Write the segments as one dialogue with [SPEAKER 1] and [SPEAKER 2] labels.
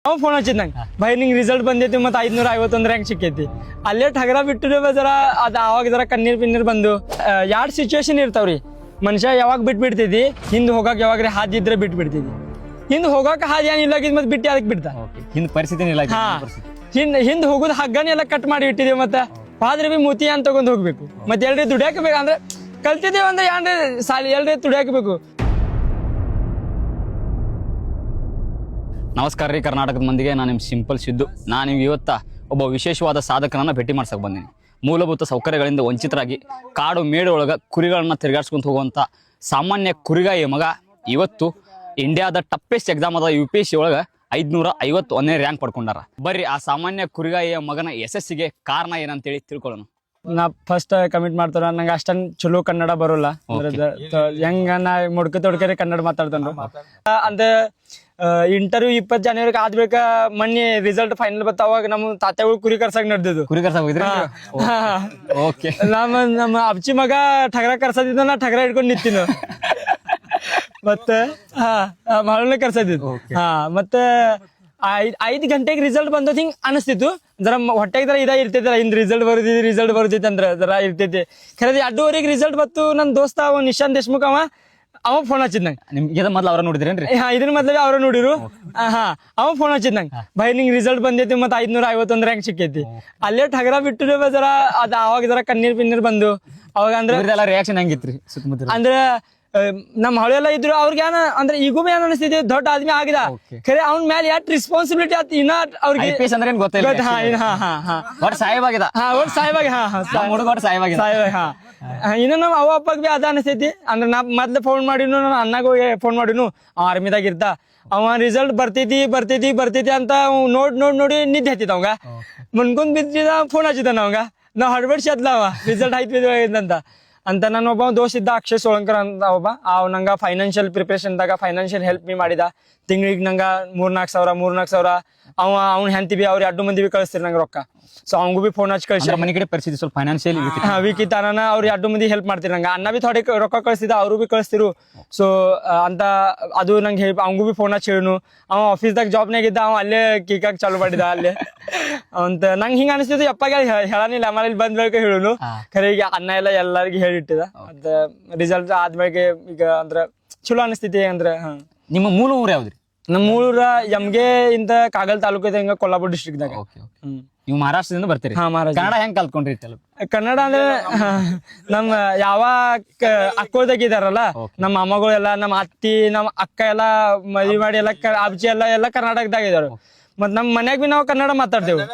[SPEAKER 1] ಅವ ಫೋನ್ ಹಚ್ಚಿದ್ ನಂಗೆ ಭೈ ನಿಂಗೆ ರಿಸಲ್ಟ್ ಬಂದೈತಿ ಮತ್ತೆ 551 ರ್ಯಾಂಕ್ ಸಿಕ್ಕೈತಿ ಅಲ್ಲೇ ಠಗರ ಬಿಟ್ಟು ಜರ ಅದು ಆವಾಗ ಜರ ಕಣ್ಣೀರ್ ಬಂದು ಎರಡು ಸಿಚುವೇಶನ್ ಇರ್ತಾವ್ರಿ ಮನುಷ್ಯ ಯಾವಾಗ ಬಿಟ್ಬಿಡ್ತಿದ್ದಿ ಹಿಂದ್ ಹೋಗಾಕ ಯಾವಾಗ್ರಿ ಹಾದಿ ಇದ್ರೆ ಬಿಟ್ಬಿಡ್ತಿದ್ದಿ ಹಿಂದ್ ಹೋಗಾಕ ಹಾದಿ ಏನಿಲ್ಲ ಮತ್ತೆ ಬಿಟ್ಟು ಅದಕ್ಕೆ ಬಿಡ್ತಾ
[SPEAKER 2] ಹಿಂದ್ ಪರಿಸ್ಥಿತಿ ಇಲ್ಲ.
[SPEAKER 1] ಹಾ ಹಿಂದ್ ಹೋಗುದು ಹಗ್ಗನ ಎಲ್ಲ ಕಟ್ ಮಾಡಿ ಇಟ್ಟಿದೀವಿ ಮತ್ತೆ ಆದ್ರೆ ಬಿ ಮೂತಿ ಅಂತ ತಗೊಂಡ್ ಹೋಗ್ಬೇಕು ಮತ್ತೆ ಎಲ್ರಿ ದುಡಿಯಾಕ ಬೇಕು ಅಂದ್ರೆ ಕಲ್ತಿದ್ದೇವೆ ಅಂದ್ರೆ ಏನ್ರಿ ಸಾಲಿ ಎಲ್ರಿ ದುಡಿಯಾಕ ಬೇಕು.
[SPEAKER 2] ನಮಸ್ಕಾರ ರೀ ಕರ್ನಾಟಕದ ಮಂದಿಗೆ, ನಾನು ನಿಮ್ ಸಿಂಪಲ್ ಸಿದ್ದು. ನಾನು ನಿಮ್ಗೆ ಇವತ್ತ ಒಬ್ಬ ವಿಶೇಷವಾದ ಸಾಧಕನನ್ನ ಭೇಟಿ ಮಾಡ್ಸಕ್ ಬಂದೀನಿ. ಮೂಲಭೂತ ಸೌಕರ್ಯಗಳಿಂದ ವಂಚಿತರಾಗಿ ಕಾಡು ಮೇಡು ಒಳಗ ಕುರಿಗಳನ್ನ ತಿರುಗಾಡ್ಸ್ಕೊಂತ ಹೋಗುವಂತ ಸಾಮಾನ್ಯ ಕುರಿಗಾಯಿ ಮಗ ಇವತ್ತು ಇಂಡಿಯಾದ ಟಫೆಸ್ಟ್ ಎಕ್ಸಾಮ್ ಆದ UPSC ಒಳಗ 551ನೇ ರ್ಯಾಂಕ್ ಪಡ್ಕೊಂಡಾರ. ಬರ್ರಿ ಆ ಸಾಮಾನ್ಯ ಕುರಿಗಾಯಿಯ ಮಗನ ಯಶಸ್ಸಿಗೆ ಕಾರಣ ಏನಂತೇಳಿ ತಿಳ್ಕೊಳ್ಳೋಣ.
[SPEAKER 1] ನಾ ಫಸ್ಟ್ ಕಮಿಟ್ ಮಾಡ್ತಾರ ನಂಗೆ ಅಷ್ಟೊಂದು ಚಲೋ ಕನ್ನಡ ಬರೋಲ್ಲ ಹೆಂಗ ನಾ ಮುಡ್ಕ ತೊಡ್ಕರಿ ಕನ್ನಡ ಮಾತಾಡ್ತಾನ ಅಂತ ಇಂಟರ್ವ್ಯೂ 20 ಜನವರಿಗೆ ಆದ್ಬೇಕ ಮೊನ್ನೆ ರಿಸಲ್ಟ್ ಫೈನಲ್ ಬತ್ತಾವಾಗ ನಮ್ಮ ತಾತೆಗಳು ಕುರಿ ಕರ್ಸಕ್ ನಡೆದಿದ್ದು.
[SPEAKER 2] ಕುರಿ ಓಕೆ,
[SPEAKER 1] ನಮ್ಮ ಅಬ್ಚಿ ಮಗ ಠಗರ ಕರ್ಸದಿದ್ದ ನಾ ಠಗರ ಇಟ್ಕೊಂಡು ನಿಂತಿನ ಮತ್ತೆ ಮಳನೆ ಕರ್ಸದಿದ್ದು. ಮತ್ತೆ 5 ಗಂಟೆಗೆ ರಿಸಲ್ಟ್ ಬಂದೋದ್ ಹಿಂಗ್ ಅನಿಸ್ತಿತ್ತು. ಜರ ಹೊಟ್ಟೆಗೆ ಜರ ಇರ್ತಿದ್ದಲ್ಲ ಹಿಂದ್ ರಿಸಲ್ಟ್ ಬರುದಿತ್ತು ಅಂದ್ರೆ ಜರ ಇರ್ತೈತಿ. ಖರೇದಿ 2:30ಗೆ ರಿಸಲ್ಟ್ ಬತ್ತು. ನನ್ ದೋಸ್ತ ಅವ ನಿಶಾಂತ್ ದೇಶ್ಮುಖ್ ಅವ ಫೋನ್ ಹಚ್ಚಿದ್ ನಂಗೆ.
[SPEAKER 2] ನಿಮ್ಗೆ ಮೊದ್ಲು ಅವ್ರ ನೋಡಿದ್ರೇನ್ರಿ?
[SPEAKER 1] ಇದನ್ನ ಮೊದ್ಲೇ ಅವ್ರ ನೋಡಿರು. ಅವ ಫೋನ್ ಹಚ್ಚಿದ್ ನಂಗೆ ಭೈ ನಿಂಗೆ ರಿಸಲ್ಟ್ ಬಂದೈತಿ ಮತ್ತೆ 551 ರ್ಯಾಂಕ್ ಸಿಕ್ಕೈತಿ ಅಲ್ಲೇ ಠಗರ ಬಿಟ್ಟು ಜರ ಅದು ಆವಾಗ ಜರ ಕಣ್ಣೀರ್ ಬಂದು ಅವಾಗ ಅಂದ್ರೆ
[SPEAKER 2] ರಿಯಾಕ್ಷನ್ ಹೆಂಗಿತ್ರಿ ಸುತ್ತಮುತ್ತ?
[SPEAKER 1] ಅಂದ್ರೆ ನಮ್ ಹಳೆಲ್ಲ ಇದ್ರು ಅವ್ರಿಗೆ ಏನ ಅಂದ್ರೆ ಈಗೂ ಏನ್ ಅನಿಸ್ತಿದ್ವಿ ದೊಡ್ಡ ಆದ್ಮಿ ಆಗಿದ ಖರೆ ಅವ್ನ ಮೇಲೆ ಎಷ್ಟು ರೆಸ್ಪಾನ್ಸಿಬಿಲಿಟಿ ಆತ್ ಇನ್ನ ಅವ್ರಿಗೆ ಇನ್ನು ನಾವ್ ಅವ ಅಪ್ಪಗ್ ಬಿ ಅದ ಅನಿಸ್ತೈತಿ. ಅಂದ್ರೆ ನಾ ಮೊದ್ಲು ಫೋನ್ ಮಾಡಿನು ಅಣ್ಣಗ ಫೋನ್ ಮಾಡಿನು ಆರ್ಮಿದಾಗ ಇರ್ತಾ ಅವ ರಿಸಲ್ಟ್ ಬರ್ತೈತಿ ಅಂತ ನೋಡಿ ನಿದ್ದೆ ಹತ್ತಿದ ಅವಂಗ ಮುನ್ಕೊಂಡ್ ಬಿದ್ದಿದ ಫೋನ್ ಹಚ್ಚಿದ ಅವಂಗ ನಾವ್ ಹಡ್ಬಡ್ಸಿ ಅದ್ಲ ಅವ ರಿಸಲ್ಟ್ ಆಯ್ತು ಅಂತ ನನ್ನ ಒಬ್ಬ ದೋಸ್ತ್ ಇದ್ದ ಅಕ್ಷಯ್ ಸೋಳಂಕರ್ ಅಂತ ಒಬ್ಬ ನಂಗ ಫೈನಾನ್ಷಿಯಲ್ ಪ್ರಿಪರೇಷನ್ದಾಗ ಫೈನಾನ್ಷಿಯಲ್ ಹೆಲ್ಪ್ ಬಿ ಮಾಡಿದ. ತಿಂಗಳಿಗೆ ನಂಗ 3-4 ಸಾವಿರ ಅವ್ನ ಹೆಂಡತಿ ಬಿ ಅವ್ರ 2 ಮಂದಿ ಬಿ ಕಳಿಸ್ತಿರ್ ನಂಗೆ ರೊಕ್ಕ. ಸೊ ಅವಂಗೂ ಬಿ ಫೋನ್ ಹಚ್ಚಿ ಕಳ್ಸಿ
[SPEAKER 2] ಮನೆ ಕಡೆ ಪರಿಸ್ಥಿತಿ ಸ್ವಲ್ಪ ಫೈನಾನ್ಷಿಯಲ್
[SPEAKER 1] ವೀಕ್ ಇತ್ತ ಅವ್ರ 2 ಮಂದಿ ಹೆಲ್ಪ್ ಮಾಡ್ತಿರ್ ನಂಗೆ. ಅಣ್ಣ ಬಿ ಥೋಡೆ ರೊಕ್ಕ ಕಳಿಸ್ತಿದ್ದ ಅವರು ಬಿ ಕಳಿಸ್ತಿರು. ಸೊ ಅಂತ ಅದು ನಂಗೆ ಅವಂಗೂ ಬಿ ಫೋನ್ ಹಚ್ಚಿ ಹೇಳುನು. ಅವ ಆಫೀಸ್ದಾಗ ಜಾಬ್ನಾಗ ಇದ್ದ ಅವ ಅಲ್ಲೇ ಕೀಕಾಕ್ ಚಾಲು ಮಾಡಿದ ಅಲ್ಲೇ ಅಂತ ನಂಗೆ ಹಿಂಗ ಅನಿಸ್ತಿದ್ದು. ಯಪ್ಪಾಗ ಹೇಳನಿಲ್ಲ ಆಮೇಲೆ ಇಲ್ಲಿ ಬಂದ್ ಬೆಳಗ್ಗೆ ಹೇಳುನು. ಖರೆ ಈಗ ಅಣ್ಣ ಎಲ್ಲರಿಗೂ ಹೇಳಿಟ್ಟಿದ. ಅದ ರಿಸಲ್ಟ್ ಆದ್ಮೇಲೆ ಈಗ ಅಂದ್ರ ಚಲೋ ಅನಿಸ್ತೈತಿ. ಅಂದ್ರೆ
[SPEAKER 2] ನಿಮ್ಮ ಮೂಲ ಊರು ಯಾವ್ದ್ರಿ?
[SPEAKER 1] ನಮ್ಮ ಊರ ಯಮ್ಗೆ ಇಂದ ಕಾಗಲ್ ತಾಲೂಕು ಇದೆ, ಹಿಂಗ ಕೊಲ್ಲಾಪುರ ಡಿಸ್ಟ್ರಿಕ್ಟ್ ದಾಗ.
[SPEAKER 2] ನೀವು ಮಹಾರಾಷ್ಟ್ರದಿಂದ ಬರ್ತೀರಿ? ಕನ್ನಡ ಹೆಂಗ್ ಕಲ್ತ್ಕೊಂಡ್ರಿ?
[SPEAKER 1] ಕನ್ನಡ ಅಂದ್ರೆ ನಮ್ಮ ಯಾವ ಅಕ್ಕೋದಾಗ ಇದಾರಲ್ಲ ನಮ್ಮ ಅಮ್ಮಗಳೆಲ್ಲ, ನಮ್ಮ ಅತ್ತಿ, ನಮ್ಮ ಅಕ್ಕ ಎಲ್ಲ ಮದ್ವಿ ಮಾಡಿ ಎಲ್ಲ ಅಬ್ಜಿ ಎಲ್ಲ ಕರ್ನಾಟಕದಾಗ ಇದಾರ. ಮತ್ ನಮ್ ಮನ್ಯಾಗ ಬಿ ನಾವು ಕನ್ನಡ ಮಾತಾಡ್ತೇವೆ.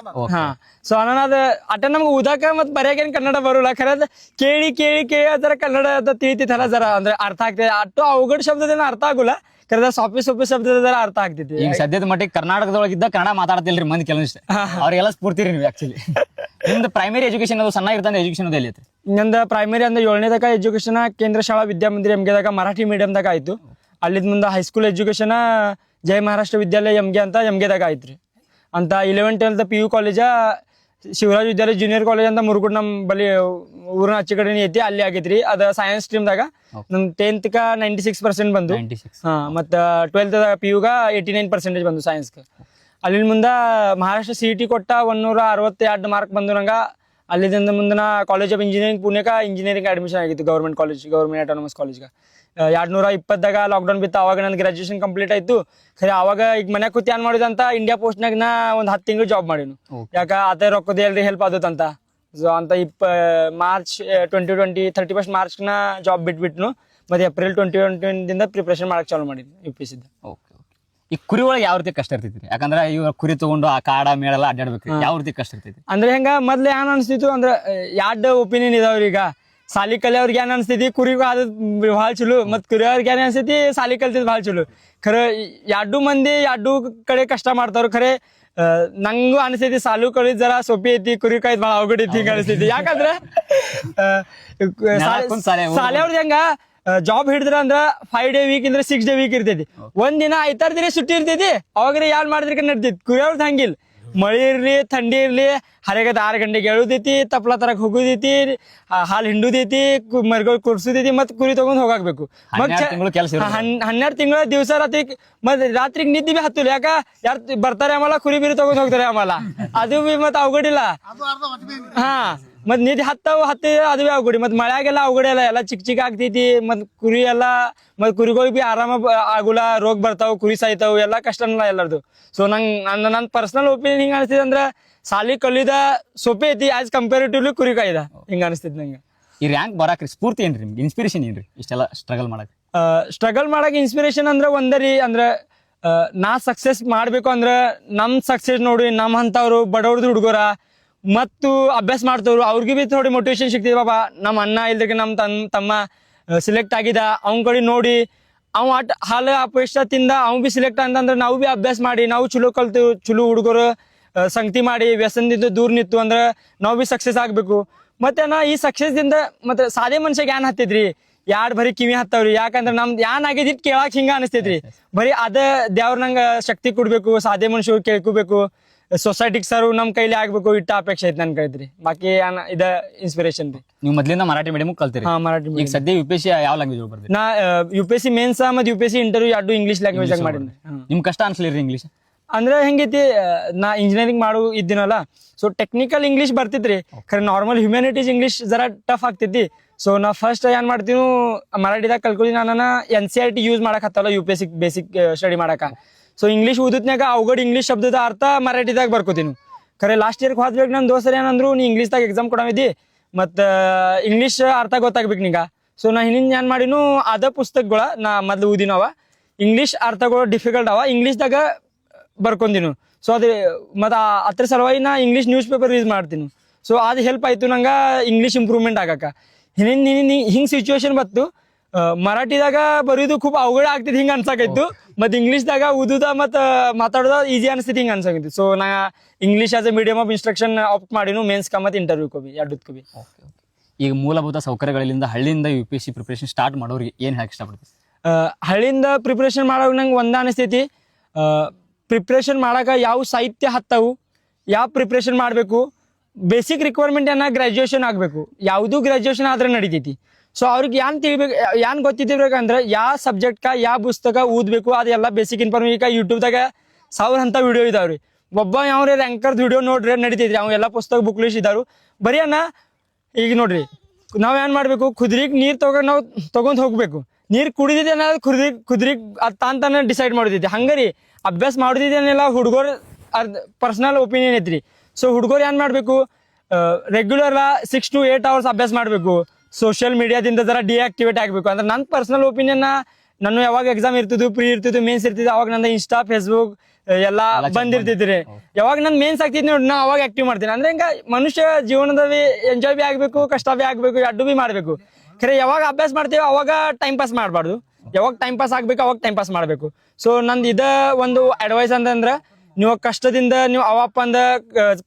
[SPEAKER 1] ಸೊ ಅನ್ನೋದ ಅಟ ನಮ್ಗೆ ಓದಾಕ ಮತ್ ಬರ್ಯಾಕೇನ್ ಕನ್ನಡ ಬರೋಲ್ಲ. ಖರೆ ಕೇಳಿ ಅದರ ಕನ್ನಡ ತಿಳಿತೈತಲ್ಲ ಜರ ಅಂದ್ರೆ ಅರ್ಥ ಆಗ್ತದೆ. ಅಟ್ಟು ಅವಗಡ್ ಶಬ್ದದೇನ ಅರ್ಥ ಆಗುಲ್ಲ, ಕರೆದ ಸೊಪ್ಪಿ ಶಬ್ದದ ಅರ್ಥ ಆಗ್ತೈತಿ.
[SPEAKER 2] ಈಗ ಸದ್ಯದ ಮಟ್ಟಿಗೆ ಕರ್ನಾಟಕದೊಳಗಿದ್ದ ಕನ್ನಡ ಮಾತಾಡ್ತಿಲ್ರಿ ಮಂದಿ ಕೆಲವೊಂದಿಷ್ಟ, ಅವ್ರಿಗೆಲ್ಲ ಸ್ಫೂರ್ತಿ ರೀ ನೀವು. ಆಕ್ಚುಲಿ ನಿಮ್ದು ಪ್ರೈಮರಿ ಎಜುಕೇಶನ್ ಅದು ಸಣ್ಣ ಇರ್ತಂದ್ರೆ ಎಜುಕೇಶನ್ ಎಲ್ಲಿ ಐತ್ರಿ?
[SPEAKER 1] ನಂದು ಪ್ರೈಮರಿ ಅಂದ್ರೆ 7ನೇ ತನಕ ಎಜುಕೇಶನ್ ಕೇಂದ್ರ ಶಾಲಾ ವಿದ್ಯಾಮಂದಿರ ಎಮ್ಗೆದಾಗ ಮರಾಠಿ ಮೀಡಿಯಮ್ದಾಗ ಆಯ್ತು. ಅಲ್ಲಿದ್ ಮುಂದೆ ಹೈಸ್ಕೂಲ್ ಎಜುಕೇಶನ್ ಜಯ ಮಹಾರಾಷ್ಟ್ರ ವಿದ್ಯಾಲಯ ಎಮ್ಗೆ ಎಮ್ಗೆದಾಗ ಆಯ್ತ್ರಿ. ಅಂತ 11th 12th PU college Shivraj ವಿದ್ಯಾಲಯ ಜೂನಿಯರ್ ಕಾಲೇಜ್ ಅಂತ ಮುರುಗುಡ್ ನಮ್ ಬಲಿ ಊರಿನ ಆಚೆ ಕಡೆ ಐತಿ, ಅಲ್ಲಿ ಆಗೈತ್ರಿ. ಅದ ಸೈನ್ಸ್ ಸ್ಟ್ರೀಮ್ದಾಗ ನಮ್ 10th 96% ಬಂದು. ಮತ್ತ 12th PU 89% ಬಂದು ಸೈನ್ಸ್. ಅಲ್ಲಿ ಮುಂದ ಮಹಾರಾಷ್ಟ್ರ CET ಕೊಟ್ಟ 162 ಮಾರ್ಕ್ ಬಂದು ನಂಗ. ಅಲ್ಲಿಂದ ಮುಂದಿನ ಕಾಲೇಜ್ ಆಫ್ ಇಂಜಿನಿಯರಿಂಗ್ ಪುಣೆಕ ಇಂಜಿನಿಯರಿಂಗ್ ಅಡ್ಮಿಷನ್ ಆಗಿತ್ತು ಗೌರ್ಮೆಂಟ್ ಆಟೋನಮಸ್ ಕಾಲೇಜ್ಗ. 220ದಾಗ ಲಾಕ್ಡೌನ್ ಬಿತ್ತು. ಅವಾಗ ನನ್ ಗ್ರಾಜುಯೇಷನ್ ಕಂಪ್ಲೀಟ್ ಆಯ್ತು. ಖರೆ ಅವಾಗ ಈಗ ಮನ್ಯಾಗ ಕೂತಿ ಏನ್ ಮಾಡಿದ ಅಂತ ಇಂಡಿಯಾ ಪೋಸ್ಟ್ನಾಗ ನಾ ಒಂದ್ 10 ತಿಂಗಳು ಜಾಬ್ ಮಾಡಿನು. ಯಾಕ ಅದೇ ರೊಕ್ಕದ ಎಲ್ರಿ ಹೆಲ್ಪ್ ಆದತ್ತಂತ. ಸೊ ಅಂತ ಮಾರ್ಚ್ 2020 31st ಮಾರ್ಚ್ನ ಜಾಬ್ ಬಿಟ್ಬಿಟ್ನು. ಮತ್ತೆ ಏಪ್ರಿಲ್ 2020 ಪ್ರಿಪರೇಷನ್ ಮಾಡಕ್ ಚಾಲು ಮಾಡಿದ್ವಿ UPSC.
[SPEAKER 2] ಈ ಕುರಿ ಒಳಗೆ ಯಾವ ರೀತಿ ಕಷ್ಟ ಇರ್ತೈತಿ? ಯಾಕಂದ್ರೆ ಇವಾಗ ಕುರಿ ತಗೊಂಡು ಆ ಕಾಡ ಮೇಳೆಲ್ಲ ಅಡ್ಡಾಡ್ಬೇಕು, ಯಾವ ರೀತಿ ಕಷ್ಟ ಇರ್ತೈತಿ? ಅಂದ್ರೆ
[SPEAKER 1] ಹೆಂಗ ಮೊದ್ಲು ಏನ್ ಅನ್ಸ್ತಿತ್ತು ಅಂದ್ರೆ 2 ಒಪಿನಿಯನ್ ಇದಾವ್ರಿ. ಈಗ ಸಾಲಿ ಕಲಿಯವ್ರಿಗೆ ಏನ್ ಅನ್ಸ್ತೈತಿ ಕುರಿಗೂ ಆದ ಭಾಳ ಚಲೋ, ಮತ್ ಕುರಿಯವ್ರಿಗೆ ಏನ್ ಅನ್ಸ್ತೈತಿ ಸಾಲಿ ಕಲ್ತಿದ್ ಭಾಳ ಚಲೋ. ಖರೆ 2 ಮಂದಿ 2 ಕಡೆ ಕಷ್ಟ ಮಾಡ್ತಾರ. ಖರೆ ನಂಗೂ ಅನಿಸ್ತೈತಿ ಸಾಲು ಕಲಿದ್ ಜರ ಸೊಪ್ಪಿ ಐತಿ, ಕುರಿ ಕಾಯ್ದು ಭಾಳ ಅವಗಡ್ ಐತಿ ಹಿಂಗ ಅನಿಸ್ತೈತಿ. ಯಾಕಂದ್ರ ಸಾಲಿಯವ್ರದ್ ಹೆಂಗ ಜಾಬ್ ಹಿಡಿದ್ರ ಅಂದ್ರ 5 day ವೀಕ್ ಇಂದ್ರ 6 day ವೀಕ್ ಇರ್ತೈತಿ. ಒಂದ್ ದಿನ 5 ದಿನ ಸುಟ್ಟಿ ಇರ್ತೈತಿ. ಅವಾಗ ಯಾರು ಮಾಡಿದ್ರ ನಡ್ತೈತಿ. ಕುರಿಯವ್ರದ್ ಹಂಗಿಲ್, ಮಳಿ ಇರ್ಲಿ ಥಂಡಿ ಇರ್ಲಿ ಹರಿಗದ 6 ಗಂಟೆಗೆ ಎಳುದೈತಿ ತಪ್ಲ ತರಕ್ ಹೋಗುದೈತಿ ಹಾಲು ಹಿಂಡುದೈತಿ ಮರಿಗಳು ಕುರ್ಸುದೈತಿ ಮತ್ ಕುರಿ ತಗೊಂಡ್ ಹೋಗಾಕ್ಬೇಕು
[SPEAKER 2] 12 ತಿಂಗಳು ಕೆಲಸ
[SPEAKER 1] 12 ತಿಂಗಳ ದಿವಸ ರಾತ್ರಿ ಮತ್ ರಾತ್ರಿಗೆ ನಿದ್ದೆ ಬಿ ಹತ್ತಲ್ಲ ಯಾಕ ಯಾರು ಬರ್ತಾರೆ ಆಮೇಲೆ ಕುರಿ ಬಿರಿ ತಗೊಂಡ್ ಹೋಗ್ತಾರೆ ಆಮೇಲೆ ಅದು ಬಿ ಮತ್ ಅವಗಡಿಲ್ಲ ಹಾ ಮತ್ ನಿಧಿ ಹತ್ತಿ ಅದು ಬಿ ಅವಗಡಿ ಮತ್ ಮಳ್ಯಾಗೆಲ್ಲ ಅವಗಡಿ ಎಲ್ಲ ಚಿಕ್ಕ ಚಿಕ್ಕ ಆಗ್ತೈತಿ ಮತ್ ಕುರಿ ಎಲ್ಲ ಮತ್ ಕುರಿಗಳಿಗೆ ಬಿ ಆರಾಮ ಆಗುಲ್ಲ ರೋಗ ಬರ್ತಾವ ಕುರಿ ಸಾಯ್ತಾವ ಎಲ್ಲಾ ಕಷ್ಟನಲ್ಲ ಎಲ್ಲರದು ಸೊ ನನ್ ಪರ್ಸನಲ್ ಒಪಿನಿಯನ್ ಹಿಂಗ ಅನಿಸ್ತೈತಿ ಅಂದ್ರ ಸಾಲಿ ಕಲಿದ ಸೊಪ್ಪೆ ಐತಿ ಆಸ್ ಕಂಪೇರಿಟಿವ್ಲಿ ಕುರಿ ಕಾಯ್ದ ಹಿಂಗ ಅನಿಸ್ತೈತಿ ನಂಗೆ.
[SPEAKER 2] ಈ ರ್ಯಾಂಕ್ ಬರಾಕ್ರಿ ಸ್ಫೂರ್ತಿ ಏನ್ರಿ ನಿಮ್ಗೆ ಇನ್ಸ್ಪಿರೇಷನ್ ಏನ್ರಿ ಇಷ್ಟೆಲ್ಲ ಸ್ಟ್ರಗಲ್ ಮಾಡಕ್
[SPEAKER 1] ಸ್ಟ್ರಗಲ್ ಮಾಡಕ್ ಇನ್ಸ್ಪಿರೇಷನ್ ಅಂದ್ರ ಒಂದರಿ ಅಂದ್ರ ನಾ ಸಕ್ಸೆಸ್ ಮಾಡ್ಬೇಕು ಅಂದ್ರ ನಮ್ ಸಕ್ಸೆಸ್ ನೋಡಿ ನಮ್ ಅಂತವ್ರು ಬಡವ್ರದ್ದು ಹುಡುಗರ ಮತ್ತು ಅಭ್ಯಾಸ ಮಾಡ್ತವ್ರು ಅವ್ರಿಗೆ ಬಿ ಥೋಡಿ ಮೋಟಿವೇಶನ್ ಸಿಗ್ತದೆ ಬಾಬಾ ನಮ್ಮ ಅಣ್ಣ ಇಲ್ದಕ್ಕೆ ನಮ್ಮ ತಮ್ಮ ಸಿಲೆಕ್ಟ್ ಆಗಿದ ಅವ್ನ ಕಡೆ ನೋಡಿ ಅವ್ ಹಾಲು ಅಪೇಕ್ಷ ತಿಂದ ಅವ್ ಬಿ ಸಿಲೆಕ್ಟ್ ಅಂತಂದ್ರೆ ನಾವು ಬಿ ಅಭ್ಯಾಸ ಮಾಡಿ ನಾವು ಚಲೋ ಕಲ್ತು ಚಲೋ ಹುಡುಗರು ಸಂಗತಿ ಮಾಡಿ ವ್ಯಸನದಿಂದ ದೂರ ನಿಂತು ಅಂದ್ರೆ ನಾವು ಬಿ ಸಕ್ಸೆಸ್ ಆಗ್ಬೇಕು ಮತ್ತೆ ನಾ ಈ ಸಕ್ಸೆಸ್ ದಿಂದ ಮತ್ತೆ ಸಾದೇ ಮನುಷ್ಯಗೆ ಏನ್ ಹತ್ತಿದ್ರಿ ಯಾಡ್ ಬರೀ ಕಿವಿ ಹತ್ತವ್ರಿ ಯಾಕಂದ್ರೆ ನಮ್ದು ಏನ್ ಆಗಿದ್ದಿಟ್ ಕೇಳಾಕ್ ಹಿಂಗ ಅನಿಸ್ತೈತ್ರಿ ಬರೀ ಅದ ದೇವ್ರ ನಂಗ ಶಕ್ತಿ ಕೊಡ್ಬೇಕು ಸಾದೇ ಮನುಷ್ಯರು ಕೇಳ್ಕೋಬೇಕು ಸೊಸೈಟಿಗೆ ಸರ್ ನಮ್ ಕೈಲಿ ಆಗ್ಬೇಕು ಇಟ್ಟ ಅಪೇಕ್ಷೆ ಐತಿ ನನ್ ಕೈದ್ರಿ ಬಾಕಿ ಇದ ಇನ್ಸ್ಪಿರೇಷನ್ ರೀ.
[SPEAKER 2] ನೀವು ಮೊದ್ಲಿಂದ ಮರಾಠಿ ಮೀಡಿಯಂ ಕಲ್ತೀರಿ?
[SPEAKER 1] ಹಾ ಮರಾಠಿ
[SPEAKER 2] ಈಗ ಸದ್ಯ UPSC ಯಾವ ಲ್ಯಾಂಗ್ವೇಜ್ ಬರ್ತೀರಿ?
[SPEAKER 1] ನಾ UPSC ಮೇನ್ಸ್ ಮತ್ತೆ UPSC ಇಂಟರ್ವ್ಯೂ ಎರಡು ಇಂಗ್ಲಿಷ್ ಲ್ಯಾಂಗ್ವೇಜ್ ಆಗಿ ಮಾಡಿದ್ರಿ.
[SPEAKER 2] ನಿಮ್ ಕಷ್ಟ ಅನ್ಸ್ಲಿರಿ ಇಂಗ್ಲಿಷ್?
[SPEAKER 1] ಅಂದ್ರೆ ಹೆಂಗೈತಿ ನಾ ಇಂಜಿನಿಯರಿಂಗ್ ಮಾಡು ಇದ್ದೀನಲ್ಲ ಸೊ ಟೆಕ್ನಿಕಲ್ ಇಂಗ್ಲಿಷ್ ಬರ್ತಿತ್ರಿ ಖರೆ ನಾರ್ಮಲ್ ಹ್ಯುಮ್ಯಾನಿಟೀಸ್ ಇಂಗ್ಲಿಷ್ ಜರ ಟಫ್ ಆಗ್ತೈತಿ ಸೊ ನಾ ಫಸ್ಟ್ ಏನ್ ಮಾಡ್ತೀನಿ ಮರಾಠಿದಾಗ ಕಲ್ಕೊಳಿ ನಾನು NCERT ಯೂಸ್ ಮಾಡಕ್ ಹತ್ತಲ್ಲ UPSC ಬೇಸಿಕ್ ಸ್ಟಡಿ ಮಾಡಕ ಸೊ ಇಂಗ್ಲಿಷ್ ಓದಿದ್ನಾಗ ಅವಗಡ್ ಇಂಗ್ಲಿಷ್ ಶಬ್ದದ ಅರ್ಥ ಮರಾಠಿದಾಗ ಬರ್ಕೋತೀನಿ ಖರೆ ಲಾಸ್ಟ್ ಇಯರ್ಗೆ ಹೋದ್ಬೇಕು ನಮ್ ದೋಸ್ತರು ಏನಂದ್ರು ನೀ ಇಂಗ್ಲಿಷ್ದಾಗ ಎಕ್ಸಾಮ್ ಕೊಡವಿದ್ದಿ ಮತ್ತ ಇಂಗ್ಲಿಷ್ ಅರ್ಥ ಗೊತ್ತಾಗ್ಬೇಕು ನೀಗ ಸೊ ನಾ ಹಿಂದಿನ ಏನ್ ಮಾಡಿನು ಅದ ಪುಸ್ತಕಗಳ ನಾ ಮೊದ್ಲು ಓದಿನವ ಇಂಗ್ಲಿಷ್ ಅರ್ಥಗಳು ಡಿಫಿಕಲ್ಟ್ ಅವ ಇಂಗ್ಲಿಷ್ದಾಗ ಬರ್ಕೊಂದಿನು ಸೊ ಅದೇ ಮತ್ತ ಅದ್ರ ಸಲುವಾಗಿ ನಾ ಇಂಗ್ಲಿಷ್ ನ್ಯೂಸ್ ಪೇಪರ್ ಯೂಸ್ ಮಾಡ್ತೀನಿ ಸೊ ಅದು ಹೆಲ್ಪ್ ಆಯ್ತು ನಂಗ ಇಂಗ್ಲಿಷ್ ಇಂಪ್ರೂವ್ಮೆಂಟ್ ಆಗಕ್ಕ ಹಿಂಗ್ ಸಿಚುವೇಶನ್ ಬತ್ತು ಮರಾಠಿದಾಗ ಬರೀದು ಖೂಬ್ ಅವಘಡ ಆಗ್ತಿದ್ ಹಿಂಗ ಅನ್ಸಾಕೈತು ಮತ್ ಇಂಗ್ಲಿಷ್ದಾಗ ಓದುದ ಮತ್ ಮಾತಾಡೋದ ಈಸಿ ಅನ್ಸ್ತೈತಿ ಹಿಂಗ ಅನ್ಸಾಕೈತಿ ಸೊ ನಾ English as a medium of instruction opt ಮಾಡಿನು ಮೇನ್ಸ್ ಕ ಮತ್ ಇಂಟರ್ವ್ಯೂ ಕೋಬಿ ಎರಡಕ್ಕೂ ಬಿ.
[SPEAKER 2] ಈಗ ಮೂಲಭೂತ ಸೌಕರ್ಯಗಳಿಂದ ಹಳ್ಳಿಯಿಂದ UPSC ಪ್ರಿಪರೇಷನ್ ಸ್ಟಾರ್ಟ್ ಮಾಡೋರಿಗೆ ಏನ್ ಹೇಳಕ್ ಇಷ್ಟಪಡ್ತೀವಿ?
[SPEAKER 1] ಹಳ್ಳಿಯಿಂದ ಪ್ರಿಪ್ರೇಷನ್ ಮಾಡೋಕೆ ನಂಗೆ ಒಂದ ಅನಿಸ್ತೈತಿ ಪ್ರಿಪ್ರೇಷನ್ ಮಾಡಾಕ ಯಾವ ಸಾಹಿತ್ಯ ಹತ್ತವು ಯಾವ ಪ್ರಿಪ್ರೇಷನ್ ಮಾಡಬೇಕು ಬೇಸಿಕ್ ರಿಕ್ವೈರ್ಮೆಂಟ್ ಏನ ಗ್ರಾಜುಯೇಷನ್ ಆಗಬೇಕು ಯಾವುದು ಗ್ರಾಜುಯೇಷನ್ ಆದ್ರೆ ನಡಿತೈತಿ ಸೊ ಅವ್ರಿಗೆ ಏನ್ ತಿಳಿಬೇಕು ಏನ್ ಗೊತ್ತಿರ್ಬೇಕಂದ್ರೆ ಯಾವ ಸಬ್ಜೆಕ್ಟ್ ಯಾವ ಪುಸ್ತಕ ಓದ್ಬೇಕು ಅದೆಲ್ಲ ಬೇಸಿಕ್ ಇನ್ಫಾರ್ಮೇಷನ್ ಈಗ ಯೂಟ್ಯೂಬ್ದಾಗ 1000 ಅಂತ ವಿಡಿಯೋ ಇದಾವ್ರಿ ಒಬ್ಬ ಯಾವ್ರಿ ರ್ಯಾಂಕರ್ದ್ ವಿಡಿಯೋ ನೋಡ್ರಿ ನಡಿತೈತ್ರಿ ಅವ್ ಎಲ್ಲ ಪುಸ್ತಕ ಬುಕ್ ಲಿಸ್ಟ್ ಇದಾರು ಬರೀ ಅನ್ನ ಈಗ ನೋಡ್ರಿ ನಾವ್ ಏನ್ ಮಾಡ್ಬೇಕು ಕುದ್ರಿಗ್ ನೀರ್ ತಗೊಂಡ್ ಹೋಗ್ಬೇಕು ನೀರ್ ಕುಡಿದಿದೆ ಅನ್ನೋದು ಕುದ್ರಿಗ್ ತಾನ ಡಿಸೈಡ್ ಮಾಡಿದೈತಿ ಹಂಗರಿ ಅಭ್ಯಾಸ ಮಾಡೋದಿದೇನೆಲ್ಲ ಹುಡುಗರ್ ಪರ್ಸನಲ್ ಒಪಿನಿಯನ್ ಐತ್ರಿ ಸೊ ಹುಡುಗರು ಏನ್ ಮಾಡ್ಬೇಕು ರೆಗ್ಯುಲರ್ 6 to 8 hours ಅಭ್ಯಾಸ ಮಾಡ್ಬೇಕು ಸೋಷಿಯಲ್ ಮೀಡಿಯಾದಿಂದ ಜರ ಡಿಆಕ್ಟಿವೇಟ್ ಆಗ್ಬೇಕು ಅಂದ್ರೆ ನನ್ನ ಪರ್ಸನಲ್ ಒಪಿನಿಯನ್ ನಾನು ಯಾವಾಗ ಎಕ್ಸಾಮ್ ಇರ್ತಿದ್ದು ಪ್ರೀ ಇರ್ತಿದ್ದು ಮೇನ್ಸ್ ಇರ್ತಿದ್ದು ಅವಾಗ ನಂದು ಇನ್ಸ್ಟಾ ಫೇಸ್ಬುಕ್ ಎಲ್ಲಾ ಬಂದಿರ್ತಿದ್ರಿ ಯಾವಾಗ ನನ್ ಮೇನ್ಸ್ ಆಗ್ತಿದ್ ನೋಡಿ ನಾ ಅವಾಗ ಆಕ್ಟಿವ್ ಮಾಡ್ತೀನಿ ಅಂದ್ರೆ ಹಿಂಗ ಮನುಷ್ಯ ಜೀವನದಲ್ಲಿ ಎಂಜಾಯ್ ಬಿ ಆಗ್ಬೇಕು ಕಷ್ಟ ಬಿ ಆಗ್ಬೇಕು ಎರಡು ಬಿ ಮಾಡ್ಬೇಕು ಖರೆ ಯಾವಾಗ ಅಭ್ಯಾಸ ಮಾಡ್ತೀವಿ ಅವಾಗ ಟೈಮ್ ಪಾಸ್ ಮಾಡಬಾರ್ದು ಯಾವಾಗ ಟೈಮ್ ಪಾಸ್ ಆಗ್ಬೇಕು ಅವಾಗ ಟೈಮ್ ಪಾಸ್ ಮಾಡ್ಬೇಕು ಸೊ ನಂದು ಇದ ಒಂದು ಅಡ್ವೈಸ್ ಅಂತಂದ್ರ ನೀವು ಕಷ್ಟದಿಂದ ನೀವು ಅವಪ್ಪಂದ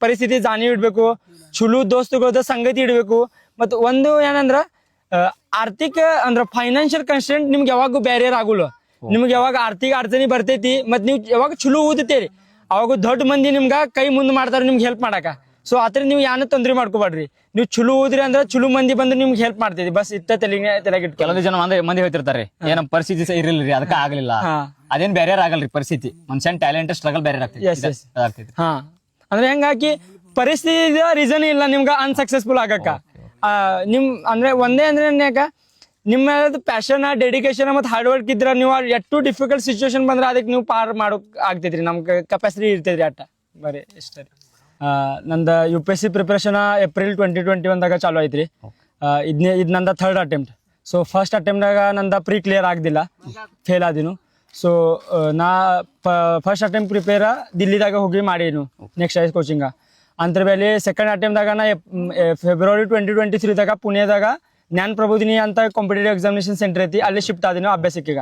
[SPEAKER 1] ಪರಿಸ್ಥಿತಿ ಜಾನಿ ಇಡ್ಬೇಕು ಚುಲು ದೋಸ್ತುಗಳದ ಸಂಗತಿ ಇಡ್ಬೇಕು ಮತ್ತು ಒಂದು ಏನಂದ್ರ ಆರ್ಥಿಕ ಅಂದ್ರ ಫೈನಾನ್ಷಿಯಲ್ ಕನ್ಸ್ಟೆಂಟ್ ನಿಮ್ಗೆ ಯಾವಾಗೂ ಬ್ಯಾರಿಯರ್ ಆಗುಲ್ಲ ನಿಮ್ಗೆ ಯಾವಾಗ ಆರ್ಥಿಕ ಅಡಚಣೆ ಬರ್ತೈತಿ ಮತ್ ನೀವು ಯಾವಾಗ ಚುಲು ಓದುತ್ತೀರಿ ಅವಾಗ ದೊಡ್ಡ ಮಂದಿ ನಿಮ್ಗ ಕೈ ಮುಂದ್ ಮಾಡ್ತಾರ ನಿಮ್ಗೆ ಹೆಲ್ಪ್ ಮಾಡಾಕ ಸೊ ಆತರ ನೀವು ಯಾನು ತೊಂದ್ರೆ ಮಾಡ್ಕೋಬೇಡ್ರಿ ನೀವು ಚುಲು ಓದ್ರಿ ಅಂದ್ರೆ ಚುಲು ಮಂದಿ ಬಂದ್ರೆ ನಿಮ್ಗೆ ಹೆಲ್ಪ್ ಮಾಡ್ತೈತಿ ಬಸ್ ಇತ್ತ ತಲೆಗಿಟ್ಟು
[SPEAKER 2] ಕೆಲವೊಂದು ಜನ ಮಂದಿ ಹೇಳ್ತಿರ್ತಾರೆ ಏನ ಪರಿಸ್ಥಿತಿ ಇರಲಿಲ್ಲ ಅದಕ್ಕೆ ಆಗ್ಲಿಲ್ಲ ಅದೇನ್ ಬ್ಯಾರಿಯರ್ ಆಗಲ್ರಿ ಪರಿಸ್ಥಿತಿ ಮನುಷ್ಯನ್ ಟ್ಯಾಲೆಂಟ್ ಸ್ಟ್ರಗಲ್ ಬ್ಯಾರಿಯರ್ ಆಗ್ತೈತಿ
[SPEAKER 1] ಹಾ ಅಂದ್ರೆ ಹೆಂಗಾಕಿ ಪರಿಸ್ಥಿತಿ ರೀಸನ್ ಇಲ್ಲ ನಿಮ್ಗ ಅನ್ಸಕ್ಸಸ್ಫುಲ್ ಆಗಕ್ಕ ನಿಮ್ ಅಂದ್ರೆ ಒಂದೇ ಅಂದ್ರೆ ಯಾಕ ನಿಮ್ಮ ಪ್ಯಾಷನ್ ಡೆಡಿಕೇಶನ್ ಮತ್ತೆ ಹಾರ್ಡ್ ವರ್ಕ್ ಇದ್ರ ನೀವು ಎಷ್ಟು ಡಿಫಿಕಲ್ಟ್ ಸಿಚುವೇಶನ್ ಬಂದ್ರೆ ಅದಕ್ಕೆ ನೀವು ಪಾರ್ ಮಾಡೋಕ್ ಆಗ್ತೈತ್ರಿ ನಮ್ ಕೆಪಾಸಿಟಿ ಇರ್ತೈತ್ರಿ ಅಟ್ಟ ಬರೀ ಇಷ್ಟ ರೀ. ನಂದ UPSC ಪ್ರಿಪರೇಷನ್ ಏಪ್ರಿಲ್ 2021ದಾಗ ಚಾಲು ಐತ್ರಿ ಇದ್ ನಂದ 3rd ಅಟೆಂಪ್ಟ್ ಸೊ ಫಸ್ಟ್ ಅಟೆಂಪ್ಟ್ನಾಗ ನಂದ ಪ್ರೀ ಕ್ಲಿಯರ್ ಆಗ್ದಿಲ್ಲ ಫೇಲ್ ಆದಿನು ಸೊ ನಾ ಫಸ್ಟ್ ಅಟೆಂಪ್ಟ್ ಪ್ರಿಪೇರ್ ದಿಲ್ಲಿದಾಗ ಹೋಗಿ ಮಾಡೀನು ನೆಕ್ಸ್ಟ್ ಐಸ್ ಕೋಚಿಂಗ ಅಂತರ ಬೇಲಿ ಸೆಕೆಂಡ್ ಅಟೆಂಪ್ಟ್ದಾಗ ನಾ ಫೆಬ್ರವರಿ 2023ದಾಗ ಪುಣೆದಾಗ ಜ್ಞಾನ ಪ್ರಬೋಧಿನಿ ಅಂತ ಕಾಂಪಿಟೇಟಿವ್ ಎಕ್ಸಾಮಿನೇಷನ್ ಸೆಂಟರ್ ಐತಿ ಅಲ್ಲಿ ಶಿಫ್ಟ್ ಆದಿನು ಅಭ್ಯಾಸಕ್ಕೀಗ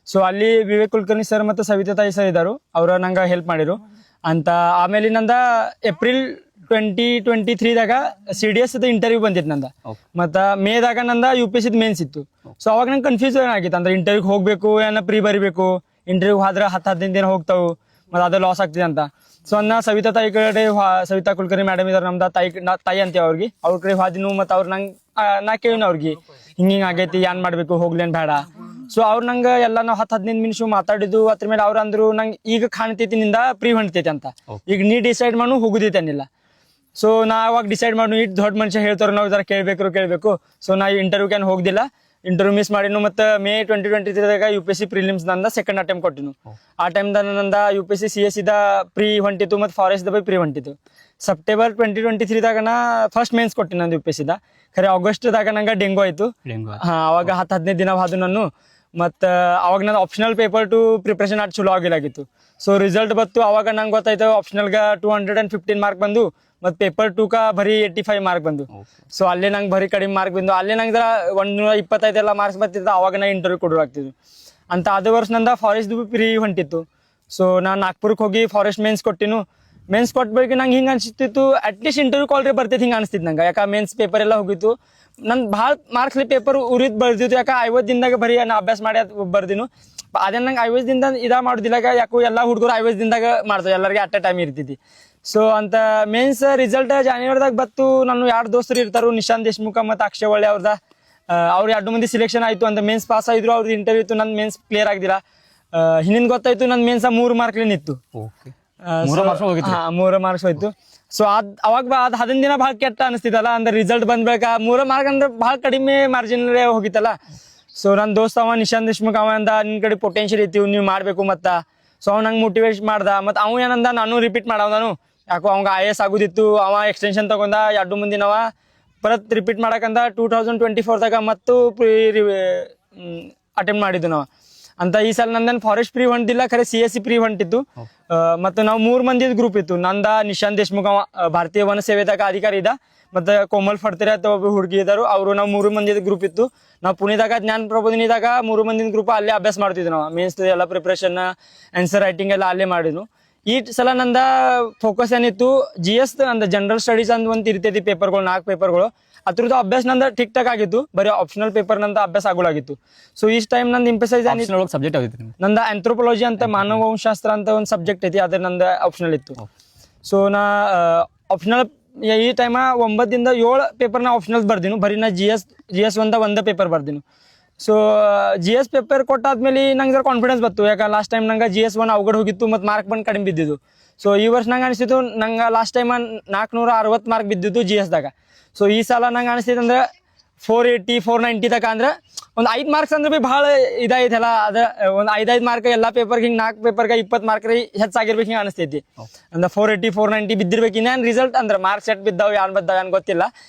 [SPEAKER 1] ಸೊ ಅಲ್ಲಿ ವಿವೇಕ್ ಕುಲಕರ್ಣಿ ಸರ್ ಮತ್ತು ಸವಿತಾ ತಾಯಿ ಸರ್ ಇದ್ದಾರು ಅವ್ರ ನಂಗೆ ಹೆಲ್ಪ್ ಮಾಡಿರು ಅಂತ ಆಮೇಲೆ ನಂದ ಏಪ್ರಿಲ್ 2023ದಾಗ CDS ಇಂಟರ್ವ್ಯೂ ಬಂದಿತ್ತು ನಂದ ಮತ್ತ ಮೇದಾಗ ನಂದ UPSC ಮೇನ್ಸ್ ಇತ್ತು ಸೊ ಅವಾಗ ನಂಗೆ ಕನ್ಫ್ಯೂಷನ್ ಆಗಿತ್ತು ಅಂದ್ರೆ ಇಂಟರ್ವ್ಯೂಗೆ ಹೋಗ್ಬೇಕು ಏನೋ ಪ್ರೀ ಬರಿಬೇಕು ಇಂಟರ್ವ್ಯೂ ಆದ್ರೆ 10-15 ದಿನ ಹೋಗ್ತಾವು ಮತ್ತೆ ಅದು ಲಾಸ್ ಆಗ್ತಿದೆ ಅಂತ ಸೊ ಅನ್ನ ಸವಿತಾ ತಾಯಿ ಕಡೆ ಸವಿತಾ ಕುಲಕರ್ಣಿ ಮೇಡಮ್ ಇದಾರೆ ನಮ್ದು ತಾಯಿ ಅಂತೀವಿ ಅವ್ರಿಗೆ ಅವ್ರ ಕಡೆ ಹೋದಿನು ಮತ್ತು ಅವ್ರು ನಂಗೆ ನಾ ಕೇಳಿನ ಅವ್ರಿಗೆ ಹಿಂಗೆ ಆಗೈತಿ ಏನ್ ಮಾಡ್ಬೇಕು ಹೋಗ್ಲೇನ್ ಬೇಡ. ಸೊ ಅವ್ರು ನಂಗೆ ಎಲ್ಲ ನಾವು 10-15 ನಿಮಿಷ ಮಾತಾಡಿದ್ದು ಅದ್ರ ಮೇಲೆ ಅವ್ರು ಅಂದ್ರು ನಂಗೆ ಈಗ ಕಾಣ್ತೈತಿ ನಿಂದ ಪ್ರೀ ಹೊಂಟೈತಿ ಅಂತ. ಈಗ ನೀ ಡಿಸೈಡ್ ಮಾಡು ಹೋಗುದೈತೆ ಅನ್ನಿಲ್ಲ. ಸೊ ನಾ ಅವಾಗ ಡಿಸೈಡ್ ಮಾಡಿ ಇಟ್ಟು ದೊಡ್ಡ ಮನುಷ್ಯ ಹೇಳ್ತಾರ ನಾವು ಇದರ ಕೇಳಬೇಕು. ಸೊ ನಾ ಇಂಟರ್ವ್ಯೂಗೆ ಏನು ಹೋಗ್ದಿಲ್ಲ, ಇಂಟರ್ವ್ಯೂ ಮಿಸ್ ಮಾಡಿನು. ಮತ್ತು May 2023 UPSC ಪ್ರಿಲಿಮ್ಸ್ ನಂದ ಸೆಕೆಂಡ್ ಅಟೆಂಪ್ಟ್ ಕೊಟ್ಟಿನು. ಆ ಟೈಮ್ದಾಗ ನಂದ UPSC CS ಇದ ಪ್ರೀ ಹೊಂಟಿತ್ತು ಮತ್ತು ಫಾರೆಸ್ಟ್ ಬೈ ಪ್ರೀ ಹೊಂಟಿತ್ತು. ಸೆಪ್ಟೆಂಬರ್ 2023 ನಾ ಫಸ್ಟ್ ಮೇನ್ಸ್ ಕೊಟ್ಟಿನಿ ನಂದು UPSC ದ. ಖರೆ ಆಗಸ್ಟ್ದಾಗ ನಂಗೆ ಡೆಂಗು ಆಯ್ತು. ಅವಾಗ 10-15 ದಿನ ಹಾದು ನಾನು. ಮತ್ತು ಅವಾಗ ನಂದು ಆಪ್ಷನಲ್ ಪೇಪರ್ ಟು ಪ್ರಿಪ್ರೇಷನ್ ಅಷ್ಟು ಚಲೋ ಆಗಿಲ್ಲಾಗಿತ್ತು. ಸೊ ರಿಸಲ್ಟ್ ಬತ್ತು ಅವಾಗ ನಂಗೆ ಗೊತ್ತಾಯ್ತು ಆಪ್ಷನಲ್ಗೆ 215 ಮಾರ್ಕ್ ಬಂದು ಮತ್ತು ಪೇಪರ್ 2 ಬರೀ 85 ಮಾರ್ಕ್ ಬಂದು. ಸೊ ಅಲ್ಲೇ ನಂಗೆ ಬರೀ ಕಡಿಮೆ ಮಾರ್ಕ್ ಬಂದು. ಅಲ್ಲೇ ನಂಗೆ 125 ಮಾರ್ಕ್ಸ್ ಬರ್ತಿತ್ತು. ಅವಾಗ ನಾ ಇಂಟರ್ವ್ಯೂ ಕೊಡೋ ಆಗ್ತಿದ್ದು ಅಂತ. ಅದೇ ವರ್ಷ ನಂದು ಫಾರೆಸ್ಟ್ ಪ್ರೀ ಹೊಂಟಿತ್ತು. ಸೊ ನಾನು ನಾಗ್ಪುರಕ್ಕೆ ಹೋಗಿ ಫಾರೆಸ್ಟ್ ಮೇನ್ಸ್ ಕೊಟ್ಟಿನು. ಮೇನ್ಸ್ ಕೊಟ್ಬೇಕು ನಂಗೆ ಹಿಂಗೆ ಅನಿಸ್ತಿತ್ತು ಅಟ್ಲೀಸ್ಟ್ ಇಂಟರ್ವ್ಯೂ ಕಾಲ್ರಿ ಬರ್ತೈತೆ ಹಿಂಗೆ ಅನಿಸ್ತಿತ್ತು ನಂಗೆ. ಯಾಕೆ ಮೇನ್ಸ್ ಪೇಪರ್ ಎಲ್ಲ ಹೋಗಿತ್ತು. ನನ್ ಭಾಳ ಮಾರ್ಕ್ಸ್ಲಿ ಪೇಪರ್ ಉರಿದ್ ಬರ್ದಿತ್ತು. ಯಾಕೆ 50 ದಿನದಾಗ ಬರೀ ನಾ ಅಭ್ಯಾಸ ಮಾಡಿ ಬರ್ದಿನು. ಅದೇ ನಂಗೆ 50 ದಿನದ ಮಾಡೋದಿಲ್ಲ. ಯಾಕೋ ಎಲ್ಲ ಹುಡುಗರು 50 ದಿನದಾಗ ಮಾಡ್ತಾರೆ, ಎಲ್ಲರಿಗೆ ಅಟ್ ಎ ಟೈಮ್ ಇರ್ತೈತಿ. ಸೊ ಅಂತ ಮೇನ್ಸ್ ರಿಸಲ್ಟ್ ಜಾನ್ವರಿದಾಗ ಬತ್ತು. ನಾನು 2 ದೋಸ್ತರು ಇರ್ತಾರು, ನಿಶಾಂತ್ ದೇಶ್ಮುಖ ಮತ್ತು ಅಕ್ಷಯ್ ಒಳ್ಳೆ ಅವ್ರದ. ಅವ್ರು 2 ಮಂದಿ ಸಿಲೆಕ್ಷನ್ ಆಯ್ತು ಅಂತ. ಮೇನ್ಸ್ ಪಾಸ್ ಆಯ್ತು, ಅವ್ರದ್ದು ಇಂಟರ್ವ್ಯೂ ಇತ್ತು. ನನ್ನ ಮೇನ್ಸ್ ಕ್ಲಿಯರ್ ಆಗಿಲ್ಲ. ಹಿಂದಿನ ಗೊತ್ತಾಯ್ತು ನನ್ನ ಮೇನ್ಸ್ 3 ಮಾರ್ಕ್ಲಿನ್ ಇತ್ತು. 3 ಮಾರ್ಕ್ಸ್ ಹೋಯ್ತು. ಸೊ ಅವಾಗ 15 ದಿನ ಭಾಳ ಕೆಟ್ಟ ಅನಿಸ್ತಿತ್ತಲ್ಲ. ಅಂದ್ರೆ ರಿಸಲ್ಟ್ ಬಂದ್ಬೇಕ 3 ಮಾರ್ಕ್ ಅಂದ್ರೆ ಭಾಳ ಕಡಿಮೆ ಮಾರ್ಜಿನ್ ಹೋಗಿತ್ತಲ್ಲ. ಸೊ ನನ್ನ ದೋಸ್ತ ಅವ ನಿಶಾಂತ್ ದೇಶ್ಮುಖ್ ಅವ ಅಂದ ನಿನ್ ಕಡೆ ಪೊಟೆನ್ಷಿಯಲ್ ಐತಿ, ನೀವು ಮಾಡ್ಬೇಕು ಮತ್ತ. ಸೊ ಅವ್ ನಂಗೆ ಮೋಟಿವೇಟ್ ಮಾಡ್ದ. ಮತ್ತು ಅವ ಏನಂದ ನಾನು ರಿಪೀಟ್ ಮಾಡವ. ನಾನು ಯಾಕೋ ಅವಂಗ IAS ಆಗುದಿತ್ತು. ಅವ ಎಕ್ಸ್ಟೆನ್ಷನ್ ತಗೊಂಡ 2 ಮಂದಿನವ ಪರತ್ ರಿಪೀಟ್ ಮಾಡಕಂದ 2024ದಾಗ ಮತ್ತು ಅಟೆಂಪ್ಟ್ ಮಾಡಿದ್ದು ನಾವು ಅಂತ. ಈ ಸಲ ನಂದೇನು ಫಾರೆಸ್ಟ್ ಪ್ರೀ ಹೊಂಟಿಲ್ಲ, ಖರೆ CSC ಪ್ರೀ ಹೊಂಟಿತ್ತು. ಮತ್ತು ನಾವು 3 ಮಂದಿದ ಗ್ರೂಪ್ ಇತ್ತು. ನಂದ ನಿಶಾಂತ್ ದೇಶ್ಮುಖ್ ಅವ ಭಾರತೀಯ ವನ ಸೇವೆದಾಗ ಅಧಿಕಾರಿ ಇದ್ದ. ಮತ್ತು ಕೋಮಲ್ ಫಡ್ತಿರೆ ಅಂತ ಒಬ್ಬ ಹುಡುಗಿ ಇದ್ದರು. ಅವರು ನಾವು 3 ಮಂದಿದ ಗ್ರೂಪ್ ಇತ್ತು. ನಾವು ಪುಣೆದಾಗ ಜ್ಞಾನ ಪ್ರಬೋಧಿನಿದಾಗ 3 ಮಂದಿನ ಗ್ರೂಪ್ ಅಲ್ಲೇ ಅಭ್ಯಾಸ ಮಾಡ್ತಿದ್ವಿ. ನಾವು ಮೇನ್ಸ್ ಎಲ್ಲ ಪ್ರಿಪ್ರೇಷನ್, ಆನ್ಸರ್ ರೈಟಿಂಗ್ ಎಲ್ಲ ಅಲ್ಲೇ ಮಾಡಿದ್ವು. ಈ ಸಲ ನಂದ ಫೋಕಸ್ ಏನಿತ್ತು GS ಅಂದ ಜನರಲ್ ಸ್ಟಡೀಸ್ ಅಂತ ಒಂದು ಇರ್ತೈತಿ ಪೇಪರ್ಗಳು, 4 ಪೇಪರ್ಗಳು. ಅದ್ರದ್ದು ಅಭ್ಯಾಸ ನಂದು ಠಿಕ್ ಠಾಕ್ ಆಗಿತ್ತು. ಬರೀ ಆಪ್ಷನಲ್ ಪೇಪರ್ ನಂದು ಅಭ್ಯಾಸ ಆಗೋಲಾಗಿತ್ತು. ಸೊ ಈ ಟೈಮ್ ನಂದು ಇಂಪೆಸೈಸ್
[SPEAKER 2] ಸಬ್ಜೆಕ್ಟ್ ಆಗಿತ್ತು
[SPEAKER 1] ನಂದು ಆಂಥ್ರೋಪಾಲಜಿ ಅಂತ ಮಾನವವಂಶಾಸ್ತ್ರ ಅಂತ ಒಂದು ಸಬ್ಜೆಕ್ಟ್ ಐತಿ, ಅದ್ರ ನಂದು ಆಪ್ಷನಲ್ ಇತ್ತು. ಸೊ ನಾ ಆಪ್ಷನಲ್ ಈ ಟೈಮ 9 ದಿಂದ 7 ಪೇಪರ್ ನಾ ಆಪ್ಷನಲ್ ಬರ್ದಿನು. ಬರೀ ನಾ GS ಒಂದ ಪೇಪರ್ ಬರ್ದಿನು. ಸೊ GS ಪೇಪರ್ ಕೊಟ್ಟಾದ್ಮೇಲೆ ನಂಗೆ ಕಾನ್ಫಿಡೆನ್ಸ್ ಬತ್ತು. ಯಾಕೆ ಲಾಸ್ಟ್ ಟೈಮ್ ನಂಗೆ GS 1 ಅವಗಡೆ ಹೋಗಿತ್ತು ಮತ್ತು ಮಾರ್ಕ್ ಬಂದು ಕಡಿಮೆ ಬಿದ್ದಿದ್ದು. ಸೊ ಈ ವರ್ಷ ನಂಗೆ ಅನಿಸ್ತಿತ್ತು ನಂಗೆ ಲಾಸ್ಟ್ ಟೈಮ್ 460 ಮಾರ್ಕ್ ಬಿದ್ದಿತ್ತು GSದಾಗ. ಸೊ ಈ ಸಲ ನಂಗೆ ಅನಿಸ್ತೈತೆ ಅಂದ್ರೆ 480, 490 ತಕ ಅಂದ್ರೆ ಒಂದು 5 ಮಾರ್ಕ್ಸ್ ಅಂದ್ರೆ ಭೀ ಭಾಳ ಇದಾಯ್ತಲ್ಲ. ಅದ ಒಂದು 5 ಮಾರ್ಕ್ ಎಲ್ಲ ಪೇಪರ್ಗೆ ಹಿಂಗೆ 4 ಪೇಪರ್ಗೆ 20 ಮಾರ್ಕ್ ಹೆಚ್ಚಾಗಿರ್ಬೇಕು ಹಿಂಗೆ ಅನಿಸ್ತೈತಿ. ಅಂದ್ರೆ 480, 490 ಬಿದ್ದಿರ್ಬೇಕು. ಇನ್ನೇನು ರಿಸಲ್ಟ್ ಅಂದ್ರೆ ಮಾರ್ಕ್ಸ್ ಎಟ್ ಬಿದ್ದಾವೆ ಏನು ಗೊತ್ತಿಲ್ಲ,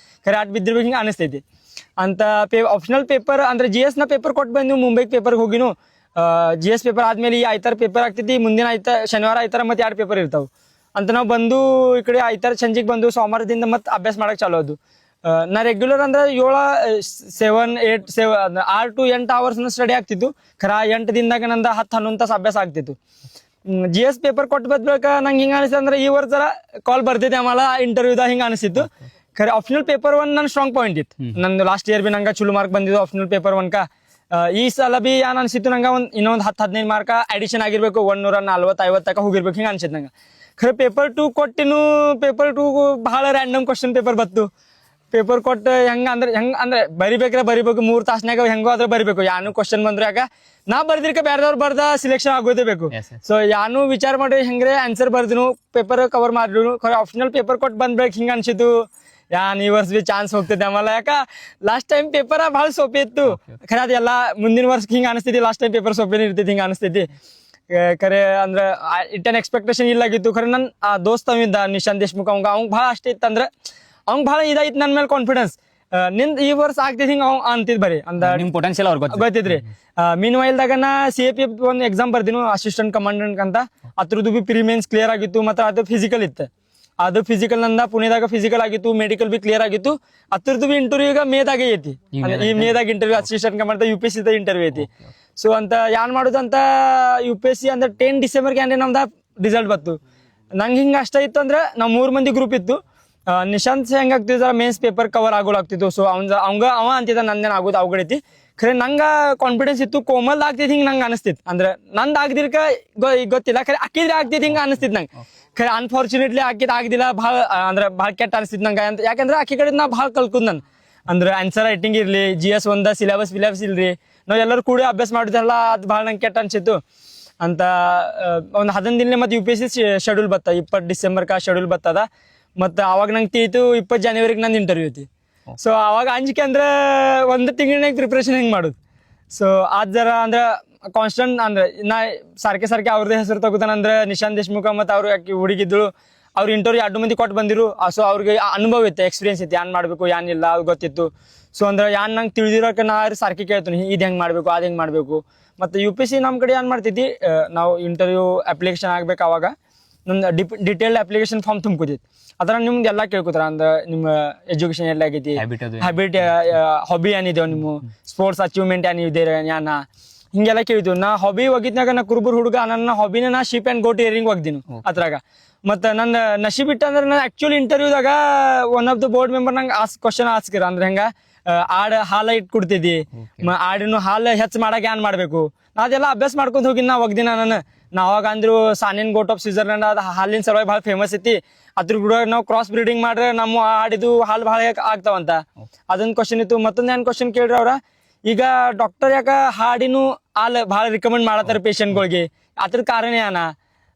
[SPEAKER 1] ಖರೆ ಅಟ್ ಬಿದ್ದಿರ್ಬೇಕು ಹಿಂಗೆ ಅನಿಸ್ತೈತಿ ಅಂತ. ಆಪ್ಷನಲ್ ಪೇಪರ್ ಅಂದ್ರೆ GS ನ ಪೇಪರ್ ಕೊಟ್ಟು ಬಂದು ಮುಂಬೈಗೆ ಪೇಪರ್ಗೆ ಹೋಗಿನು. GS ಪೇಪರ್ ಆದ್ಮೇಲೆ ಈ ಆಯ್ತಾರ ಪೇಪರ್ ಆಗ್ತೈತಿ. ಮುಂದಿನ ಶನಿವಾರ ಆಯ್ತಾರ ಮತ್ತೆ 2 ಪೇಪರ್ ಇರ್ತಾವೆ ಅಂತ. ನಾವು ಬಂದು ಈ ಕಡೆ ಆಯ್ತಾರ ಸಂಜೆಗೆ ಬಂದು ಸೋಮವಾರದಿಂದ ಮತ್ತೆ ಅಭ್ಯಾಸ ಮಾಡಕ್ಕೆ ಚಾಲೋ ಅದು. ನಾ ರೆಗ್ಯುಲರ್ ಅಂದ್ರೆ 7, 8, 6 to 8 ಅವರ್ಸ್ ಸ್ಟಡಿ ಆಗ್ತಿತ್ತು. ಖರಾ 8 ದಿನದಾಗ ನಂದು 10-11 ತಾಸು ಅಭ್ಯಾಸ ಆಗ್ತಿತ್ತು. GS ಪೇಪರ್ ಕೊಟ್ಟು ಬದ್ಬೇಕ ನಂಗೆ ಹಿಂಗೆ ಅನಿಸ್ತು ಅಂದ್ರೆ ಈ ವರ್ಷ ಕಾಲ್ ಬರ್ತಿದ್ದೆ ಆಮೇಲೆ ಇಂಟರ್ವ್ಯೂದಾಗ ಹಿಂಗೆ ಅನಿಸ್ತಿತ್ತು. ಖರೆ ಆಪ್ಷನಲ್ ಪೇಪರ್ 1 ನನ್ನ ಸ್ಟ್ರಾಂಗ್ ಪಾಯಿಂಟ್ ಇತ್ತು. ನಂದು ಲಾಸ್ಟ್ ಇಯರ್ ಬಿ ನಂಗೆ ಚಲೋ ಮಾರ್ಕ್ ಬಂದಿದ್ದು ಆಪ್ಷನಲ್ ಪೇಪರ್ 1ಕ. ಈ ಸಲ ಬಿ ಏನು ಅನಿಸಿತ್ತು ನಂಗೆ ಇನ್ನೊಂದು 10-15 ಮಾರ್ಕ ಅಡಿಷನ್ ಆಗಿರ್ಬೇಕು. 140-50 ತಕ ಹೋಗಿರ್ಬೇಕು ಹಿಂಗೆ ಅನ್ಸಿತ್ತು ನಂಗೆ. ಖರೆ ಪೇಪರ್ 2 ಕೊಟ್ಟಿನು. ಪೇಪರ್ 2 ಭಾಳ ರ್ಯಾಂಡಮ್ ಕ್ವಶನ್ ಪೇಪರ್ ಬತ್ತು. ಪೇಪರ್ ಕೊಟ್ಟು ಹೆಂಗೆ ಬರಿಬೇಕು 3 ತಾಸ್ನಾಗ ಹೆಂಗೋ ಆದ್ರೆ ಬರಿಬೇಕು. ಯಾನು ಕ್ವಶನ್ ಬಂದ್ರೆ ಯಾಕ ನಾ ಬರ್ದಿರ್ಕ ಬೇರೆದವ್ರು ಬರ್ದ ಸಿಲೆಕ್ಷನ್ ಆಗೋದೇ ಬೇಕು. ಸೊ ಯಾನು ವಿಚಾರ ಮಾಡಿ ಹೆಂಗ್ರೆ ಆನ್ಸರ್ ಬರ್ದಿನು, ಪೇಪರ್ ಕವರ್ ಮಾಡಿದ್ರು. ಖರೆ ಆಪ್ಷನಲ್ ಪೇಪರ್ ಕೊಟ್ಟು ಬಂದ್ಬೇಕು ಹಿಂಗೆ ಅನ್ಸಿದ್ದು. ಈ ವರ್ಷ ಬಿ ಚಾನ್ಸ್ ಹೋಗ್ತಿದ್ದೆ ಆಮೇಲೆ. ಯಾಕ ಲಾಸ್ಟ್ ಟೈಮ್ ಪೇಪರ್ ಭಾಳ ಸೋಪಿ ಇತ್ತು. ಖರೆ ಅದೆಲ್ಲ ಮುಂದಿನ ವರ್ಷಕ್ಕೆ ಹಿಂಗೆ ಅನಿಸ್ತೈತಿ. ಲಾಸ್ಟ್ ಟೈಮ್ ಪೇಪರ್ ಸೋಪಿನ ಇರ್ತೈತಿ ಹಿಂಗೆ ಅನಿಸ್ತೈತಿ. ಖರೆ ಅಂದ್ರೆ ಇಟ್ಟನ್ ಎಕ್ಸ್ಪೆಕ್ಟೇಷನ್ ಇಲ್ಲಾಗಿತ್ತು. ಖರೆ ನನ್ನ ದೋಸ್ತ ಇದ್ದ ನಿಶಾಂತ್ ದೇಶ್ಮುಖ್ ಅವ್ಗೆ ಭಾಳ ಅಷ್ಟೇ ಇತ್ತು. ಅಂದ್ರೆ ಅವ್ಗೆ ಭಾಳ ಇದಾಯ್ತು ನನ್ನ ಮೇಲೆ ಕಾನ್ಫಿಡೆನ್ಸ್. ನಿಂದ ಈ ವರ್ಷ ಆಗ್ತೈತಿ ಹಿಂಗೆ ಅವ್ ಅಂತಿದ್ ಬರೀ ಅಂದ
[SPEAKER 2] ನಿಮ್ ಪೊಟೆನ್ಶಿಯಲ್ ಅವ್ರಿಗೆ
[SPEAKER 1] ಗೊತ್ತಿದ್ರಿ. ಮೀನ್ ವೈಲ್ದಾಗ ನಾ CAPF ಒಂದು ಎಕ್ಸಾಮ್ ಬರ್ದಿನು, ಅಸಿಸ್ಟೆಂಟ್ ಕಮಾಂಡೆಂಟ್ ಅಂತ. ಅದ್ರದ್ದು ಬಿ ಪ್ರೀ ಮೇನ್ಸ್ ಕ್ಲಿಯರ್ ಆಗಿತ್ತು. ಮತ್ತು ಅದು ಫಿಸಿಕಲ್ ಇತ್ತು. ಅದು ಫಿಸಿಕಲ್ ನಂದ ಪುಣೆದಾಗ ಫಿಸಿಕಲ್ ಆಗಿತ್ತು, ಮೆಡಿಕಲ್ ಬಿ ಕ್ಲಿಯರ್ ಆಗಿತ್ತು. ಅದ್ರದ್ದು ಬಿ ಇಂಟರ್ವ್ಯೂ ಈಗ ಮೇದಾಗೆ ಐತಿ. ಈ ಮೇದಾಗ interview assistant command UPSC interview ಐತಿ. ಸೊ ಅಂತ ಏನ್ ಮಾಡುದಂತ UPSC ಅಂದ್ರೆ 10 ಡಿಸೆಂಬರ್ಗೆ ಅಂದ್ರೆ ನಮ್ದು ರಿಸಲ್ಟ್ ಬತ್ತು. ನಂಗೆ ಹಿಂಗೆ ಅಷ್ಟ ಇತ್ತು ಅಂದ್ರೆ ನಾವು 3 ಮಂದಿ ಗ್ರೂಪ್ ಇತ್ತು. ನಿಶಾಂತ್ ಹೆಂಗಾಗ್ತಿದ್ರ ಮೇನ್ಸ್ ಪೇಪರ್ ಕವರ್ ಆಗೋಲಾಗ್ತಿತ್ತು. ಸೊ ಅವ ಅಂತಿದ್ದ ನಂದೇನು ಆಗೋದು ಅವಗಡೈತಿ. ಖರೆ ನಂಗೆ ಕಾನ್ಫಿಡೆನ್ಸ್ ಇತ್ತು. ಕೋಮಲ್ ಆಗ್ತೈತಿ ಹಿಂಗೆ ನಂಗೆ ಅನಿಸ್ತಿತ್ತು. ಅಂದ್ರೆ ನಂದು ಆಗ್ದಿರ್ಕ ಗೊತ್ತಿಲ್ಲ, ಖರೆ ಅಕ್ಕಿದ್ರೆ ಆಗ್ತೈತಿ ಹಿಂಗೆ ಅನಿಸ್ತಿತ್ತು ನಂಗೆ. ಖರೆ ಅನ್ಫಾರ್ಚುನೇಟ್ಲಿ ಆಕಿದ್ ಆಗ್ದಿಲ್ಲ ಭಾಳ ಅಂದ್ರೆ ಭಾಳ ಕೆಟ್ಟ ಅನಿಸ್ತಿದ್ ನಂಗೆ ಅಂತ. ಯಾಕಂದ್ರೆ ಆಕಿ ಕಡೆ ನಾ ಭಾಳ ಕಲ್ಕುದ್ ನಾನು ಅಂದ್ರೆ ಆನ್ಸರ್ ರೈಟಿಂಗ್ ಇರ್ಲಿ, GS ಒಂದ ಸಿಲೆಬಸ್ ಇಲ್ರಿ, ನಾವು ಎಲ್ಲರೂ ಕೂಡ ಅಭ್ಯಾಸ ಮಾಡಿದ್ರಲ್ಲ, ಅದು ಭಾಳ ನಂಗೆ ಕೆಟ್ಟ ಅನ್ಸಿತ್ತು ಅಂತ. ಒಂದು 11 ದಿನ ಮತ್ತೆ UPSC ಶೆಡ್ಯೂಲ್ ಬತ್ತ, 20 ಡಿಸೆಂಬರ್ಗೆ ಶೆಡ್ಯೂಲ್ ಬತ್ತದ. ಮತ್ತು ಅವಾಗ ನಂಗೆ ತಿಳಿತು 20 ಜನವರಿಗೆ ನಂದು ಇಂಟರ್ವ್ಯೂ ಐತಿ. ಸೊ ಅವಾಗ ಅಂಜಿಕೆ ಅಂದ್ರೆ 1 ತಿಂಗಳಿನಾಗ ಪ್ರಿಪ್ರೇಷನ್ ಹೆಂಗೆ ಮಾಡೋದು. ಸೊ ಅದು ಜರ ಅಂದ್ರೆ ಕಾನ್ಸ್ಟೆಂಟ್ ಅಂದ್ರೆ ನಾ ಸಾರ್ಕೆ ಅವ್ರದ್ದೇ ಹೆಸರು ತಗೋತಾನೆ. ಅಂದ್ರೆ ನಿಶಾಂತ್ ದೇಶ್ಮುಖ ಮತ್ತು ಅವ್ರು ಯಾಕೆ ಹುಡುಗಿದ್ರು, ಅವ್ರು ಇಂಟರ್ವ್ಯೂ 2 ಮಂದಿ ಕೊಟ್ಟು ಬಂದಿರು. ಸೊ ಅವ್ರಿಗೆ ಅನುಭವ ಇತ್ತು, ಎಕ್ಸ್ಪೀರಿಯನ್ಸ್ ಇತ್ತು, ಏನ್ ಮಾಡಬೇಕು ಏನಿಲ್ಲ ಅದು ಗೊತ್ತಿತ್ತು. ಸೊ ಅಂದ್ರೆ ಏನ್ ನಂಗೆ ತಿಳಿದಿರೋಕೆ ನಾ ಸಾರ್ಕೆ ಕೇಳ್ತೀನಿ, ಇದು ಹೆಂಗೆ ಮಾಡಬೇಕು ಅದು ಹೆಂಗೆ ಮಾಡಬೇಕು. ಮತ್ತು UPSC ನಮ್ಮ ಕಡೆ ಏನು ಮಾಡ್ತೈತಿ, ನಾವು ಇಂಟರ್ವ್ಯೂ ಅಪ್ಲಿಕೇಶನ್ ಆಗ್ಬೇಕು, ಅವಾಗ ನನ್ನ ಡಿಟೇಲ್ಡ್ ಅಪ್ಲಿಕೇಶನ್ ಫಾರ್ಮ್ ತುಂಬ್ಕೋತೈತಿ. ಅದರ ನಿಮ್ಗೆ ಎಲ್ಲ ಕೇಳ್ಕೊತಾರ. ಅಂದ್ರೆ ನಿಮ್ಮ ಎಜುಕೇಶನ್ ಎಲ್ಲ ಆಗೈತಿ, ಹ್ಯಾಬಿಟ್, ಹಾಬಿ ಏನಿದೇವ್, ನಿಮ್ಮ ಸ್ಪೋರ್ಟ್ಸ್ ಅಚೀವ್ಮೆಂಟ್ ಏನಿದೆ ಯಾನ, ಹಿಂಗೆಲ್ಲ ಕೇಳಿದ್ವಿ. ನಾ ಹಾಬಿ ಒಗಿದ್ನಾಗ ನಾ ಕುರುಬುರ್ ಹುಡುಗ, ನನ್ನ ಹಾಬಿನ ನಾ ಶೀಪ್ ಆ್ಯಂಡ್ ಗೋಟ್ ಇಯರಿಂಗ್ ಒಗ್ದಿನಿ ಅದ್ರಾಗ. ಮತ್ತು ನನ್ನ ನಶೀಬ್ ಇಟ್ಟು ಅಂದ್ರೆ ನಾನು ಆ್ಯಕ್ಚುಲಿ ಇಂಟರ್ವ್ಯೂದಾಗ one of the board member ನಂಗೆ ಕ್ವಶನ್ ಆಸ್ಕಿರ. ಅಂದ್ರೆ ಹೆಂಗ ಆಡ್ ಹಾಲ ಇಟ್ಟು ಕೊಡ್ತಿದ್ದಿ, ಆಡಿನ ಹಾಲು ಹೆಚ್ಚು ಮಾಡಕ್ಕೆ ಏನ್ ಮಾಡಬೇಕು, ಅದೆಲ್ಲ ಅಭ್ಯಾಸ ಮಾಡ್ಕೊಂಡು ಹೋಗಿ ನಾ ಒಗ್ದಿನ ನಾನು. ಅವಾಗ ಅಂದ್ರು ಸಾನಿನ್ ಗೋಟ್ ಆಫ್ ಸ್ವಿಟ್ಜರ್ಲೆಂಡ್ ಅದು ಹಾಲಿನ ಸಲುವಾಗಿ ಭಾಳ ಫೇಮಸ್ ಐತಿ, ಅದ್ರ ಕೂಡ ನಾವು ಕ್ರಾಸ್ ಬ್ರೀಡಿಂಗ್ ಮಾಡ್ರೆ ನಮ್ಮ ಆಡಿದು ಹಾಲು ಭಾಳ ಆಗ್ತಾವಂತ. ಅದೊಂದು ಕ್ವಶನ್ ಇತ್ತು. ಮತ್ತೊಂದು ಏನು ಕ್ವಶನ್ ಕೇಳ್ರಿ ಅವ್ರ, ಈಗ ಡಾಕ್ಟರ್ ಯಾಕ ಹಾಡಿನೂ ಹಾಲು ಭಾಳ ರಿಕಮೆಂಡ್ ಮಾಡತ್ತಾರ ಪೇಷಂಟ್ಗಳಿಗೆ, ಅದ್ರ ಕಾರಣ ಏನ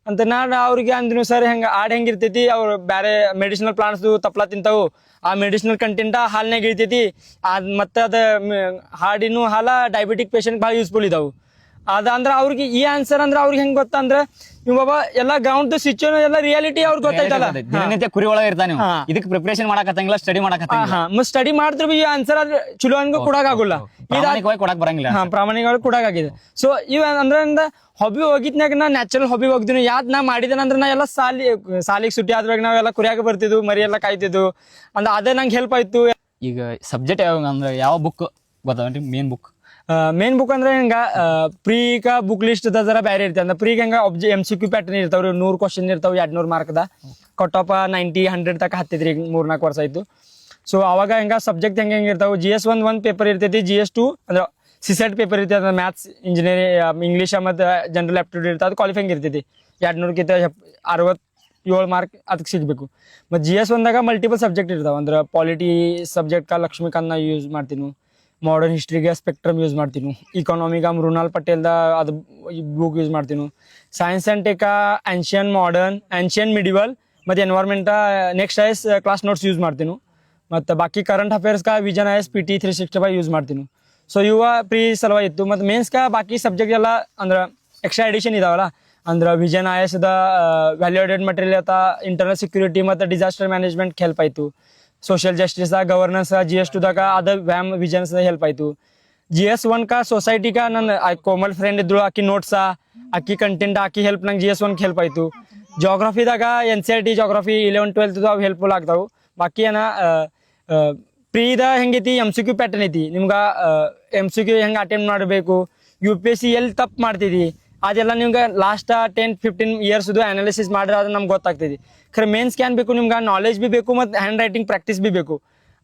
[SPEAKER 1] ಅಂತ ನಾನು ಅವ್ರಿಗೆ ಅಂದ್ನು. ಸರ್ ಹೆಂಗೆ ಆಡ್ ಹೆಂಗಿರ್ತೈತಿ, ಅವ್ರು ಬೇರೆ ಮೆಡಿಸಿನಲ್ ಪ್ಲಾಂಟ್ಸ್ ತಪ್ಪಲ ತಿಂತಾವು, ಆ ಮೆಡಿಸಿನಲ್ ಕಂಟೆಂಟ್ ಹಾಲ್ನಾಗ ಇರ್ತೈತಿ. ಮತ್ತು ಅದು ಹಾಡಿನೂ ಹಾಲ ಡಯಾಬಿಟಿಕ್ ಪೇಷಂಟ್ ಭಾಳ ಯೂಸ್ಫುಲ್ ಇದಾವು. ಅಂದ್ರೆ ಅವ್ರಿಗೆ ಈ ಆನ್ಸರ್ ಅಂದ್ರೆ ಅವ್ರಿಗೆ ಹೆಂಗ್ ಗೊತ್ತಂದ್ರೆ ಇವಾಗ ಎಲ್ಲ ಗ್ರೌಂಡ್ ಸಿಚುವೇಶನ್ ಎಲ್ಲ ರಿಯಾಲಿಟಿ ಅವ್ರಿಗೆ ಗೊತ್ತಾಯ್ತಲ್ಲ.
[SPEAKER 2] ದಿನನಿತ್ಯ ಕುರಿ ಒಳಗೆ ಇರ್ತಾನೆ, ಇದಕ್ಕೆ ಪ್ರಿಪರೇಷನ್ ಮಾಡಕತ್ತಂಗಿಲ್ಲ, ಸ್ಟಡಿ ಮಾಡಕತ್ತಂಗಿಲ್ಲ.
[SPEAKER 1] ಸ್ಟಡಿ ಮಾಡಿದ್ರೆ ಈ ಆನ್ಸರ್ ಆದ್ರೆ ಚಲೋ ಹಂಗ ಕೊಡಕ್ಕಾಗಲ್ಲ,
[SPEAKER 2] ಕೊಡಕ್ ಬರಂಗಿಲ್ಲ.
[SPEAKER 1] ಪ್ರಾಮಾಣಿಕವಾಗಿ ಕೊಡಕ್ಕಾಗಿದೆ. ಸೊ ಇವ ಅಂದ್ರೆ ಹಾಬಿ ಹೋಗಿದ್ನಾಗ ನಾ ನ್ಯಾಚುರಲ್ ಹಾಬಿ ಹೋಗ್ದಿನಿ. ಯಾವ್ದು ನಾ ಮಾಡಿದೇನೆ ಅಂದ್ರೆ ನಾ ಎಲ್ಲ ಸಾಲಿಗೆ ಸುಟ್ಟಿ ಆದ್ರಾಗ ನಾವೆಲ್ಲ ಕುರಿಯಾಗ ಬರ್ತಿದ್ವು, ಮರಿ ಎಲ್ಲ ಕಾಯ್ತಿದ್ವು. ಅಂದ್ರೆ ಅದೇ ನಂಗೆ ಹೆಲ್ಪ್ ಆಯ್ತು.
[SPEAKER 2] ಈಗ ಸಬ್ಜೆಕ್ಟ್ ಯಾವ ಅಂದ್ರೆ ಯಾವ ಬುಕ್ ಗೊತ್ತಾವ ಮೇನ್ ಬುಕ್?
[SPEAKER 1] ಮೇನ್ ಬುಕ್ ಅಂದ್ರೆ ಹಿಂಗ ಪ್ರೀಗ ಬುಕ್ ಲಿಸ್ಟ್ ಜರ ಬೇರೆ ಇರ್ತದೆ. ಅಂದ್ರೆ ಪ್ರೀಗ ಹೆಂಗ MCQ ಪ್ಯಾಟರ್ನ್ ಇರ್ತಾವ್ರಿ, 100 ಕ್ವಶನ್ ಇರ್ತಾವ, 200 ಮಾರ್ಕ್ದ ಕಟ್ ಆಫ್ 90, 100 ತಕ ಹತ್ತಿದ್ರಿ. ಈಗ 3-4 ವರ್ಷ ಆಯ್ತು. ಸೊ ಅವಾಗ ಹೆಂಗ ಸಬ್ಜೆಕ್ಟ್ ಹೆಂಗೆ ಇರ್ತಾವ, GS 1 ಪೇಪರ್ ಇರ್ತೈತಿ, GS 2 ಅಂದ್ರೆ CSET ಪೇಪರ್ ಇರ್ತೈತಿ. ಅಂದ್ರೆ ಮ್ಯಾಥ್ಸ್, ಇಂಜಿನಿಯರಿಂಗ್, ಇಂಗ್ಲೀಷ್ ಮತ್ತು ಜನರಲ್ ಆಪ್ಟಿಟ್ಯೂಡ್ ಇರ್ತದೆ. ಅದು ಕ್ವಾಲಿಫೈಂಗ್ ಇರ್ತೈತಿ. 200ಕ್ಕಿಂತ 67 ಮಾರ್ಕ್ ಅದಕ್ಕೆ ಸಿಗಬೇಕು. ಮತ್ತು GS 1ದಾಗ ಮಲ್ಟಿಪಲ್ ಸಬ್ಜೆಕ್ಟ್ ಇರ್ತಾವೆ. ಅಂದ್ರೆ ಪಾಲಿಟಿ ಸಬ್ಜೆಕ್ಟ್ಗೆ ಲಕ್ಷ್ಮೀಕಾಂತ್ ನಾ ಯೂಸ್ ಮಾಡ್ತೀನಿ, ಮಾಡರ್ನ್ ಹಿಸ್ಟ್ರಿಗೆ ಸ್ಪೆಕ್ಟ್ರಮ್ ಯೂಸ್ ಮಾಡ್ತೀನಿ, ಇಕಾನಮಿಗ ಮೃಣಾಲ್ ಪಟೇಲ್ದ ಅದು ಬುಕ್ ಯೂಸ್ ಮಾಡ್ತೀನಿ, science and tech ancient modern, ancient medieval ಮತ್ತು ಎನ್ವೈರ್ಮೆಂಟ next IAS class notes use ಮಾಡ್ತೀನಿ. ಮತ್ತು ಬಾಕಿ ಕರೆಂಟ್ ಅಫೇರ್ಸ್ಗೆ ವಿಜನ್ IS PT 365 ಯೂಸ್ ಮಾಡ್ತೀನಿ. ಸೊ ಇವ ಪ್ರೀ ಸಲುವಾಗಿ ಇತ್ತು. ಮತ್ತು ಮೇನ್ಸ್ಗೆ ಬಾಕಿ ಸಬ್ಜೆಕ್ಟ್ ಎಲ್ಲ ಅಂದ್ರೆ ಎಕ್ಸ್ಟ್ರಾ ಎಡಿಷನ್ ಇದಾವಲ್ಲ, ಅಂದ್ರೆ ವಿಜನ್ ISದ ವ್ಯಾಲ್ಯೂಯೇಟೆಡ್ ಮಟೀರಿಯಲ್ ಅಥವಾ ಇಂಟರ್ನಲ್ ಸೆಕ್ಯೂರಿಟಿ ಮತ್ತು ಡಿಸಾಸ್ಟರ್ ಮ್ಯಾನೇಜ್ಮೆಂಟ್ ಹೆಲ್ಪ್ ಆಯಿತು. ಸೋಷಿಯಲ್ ಜಸ್ಟಿಸ್ ಗವರ್ನೆನ್ಸ್ GS 2ದಾಗ ಅದು ವ್ಯಾಮ್ ವಿಜನ್ಸ್ ಹೆಲ್ಪ್ ಆಯಿತು. GS 1 ಸೊಸೈಟಿಗ ನನ್ನ ಕೋಮಲ್ ಫ್ರೆಂಡ್ ಇದ್ರು, ಆಕಿ ನೋಟ್ಸ, ಆಕಿ ಕಂಟೆಂಟ್, ಆಕಿ ಹೆಲ್ಪ್ ನಂಗೆ GS 1 ಹೆಲ್ಪ್ ಆಯಿತು. ಜಾಗ್ರಫಿದಾಗ NCERT ಜಾಗ್ರಫಿ 11, 12 ಅವು ಹೆಲ್ಪ್ಫುಲ್ ಆಗ್ತಾವೆ. ಬಾಕಿ ಏನ ಪ್ರೀದ ಹೆಂಗೈತಿ, MCQ ಪ್ಯಾಟರ್ನ್ ಐತಿ. ನಿಮ್ಗೆ MCQ ಹೆಂಗೆ ಅಟೆಂಪ್ಟ್ ಮಾಡಬೇಕು, UPSC ಎಲ್ಲಿ ತಪ್ಪು ಮಾಡ್ತಿದ್ದಿ, ಅದೆಲ್ಲ ನಿಮ್ಗೆ ಲಾಸ್ಟ್ 10-15 ಇಯರ್ಸ್ದು ಅನಾಲಿಸಿಸ್ ಮಾಡಿದ್ರೆ ಅದು ನಮ್ಗೆ ಗೊತ್ತಾಗ್ತೈತಿ. ಖರೆ ಮೇನ್ ಸ್ಕ್ಯಾನ್ ಬೇಕು, ನಿಮ್ಗೆ ನಾಲೆಜ್ ಬಿ ಬೇಕು ಮತ್ತು ಹ್ಯಾಂಡ್ ರೈಟಿಂಗ್ ಪ್ರಾಕ್ಟೀಸ್ ಬಿ ಬೇಕು.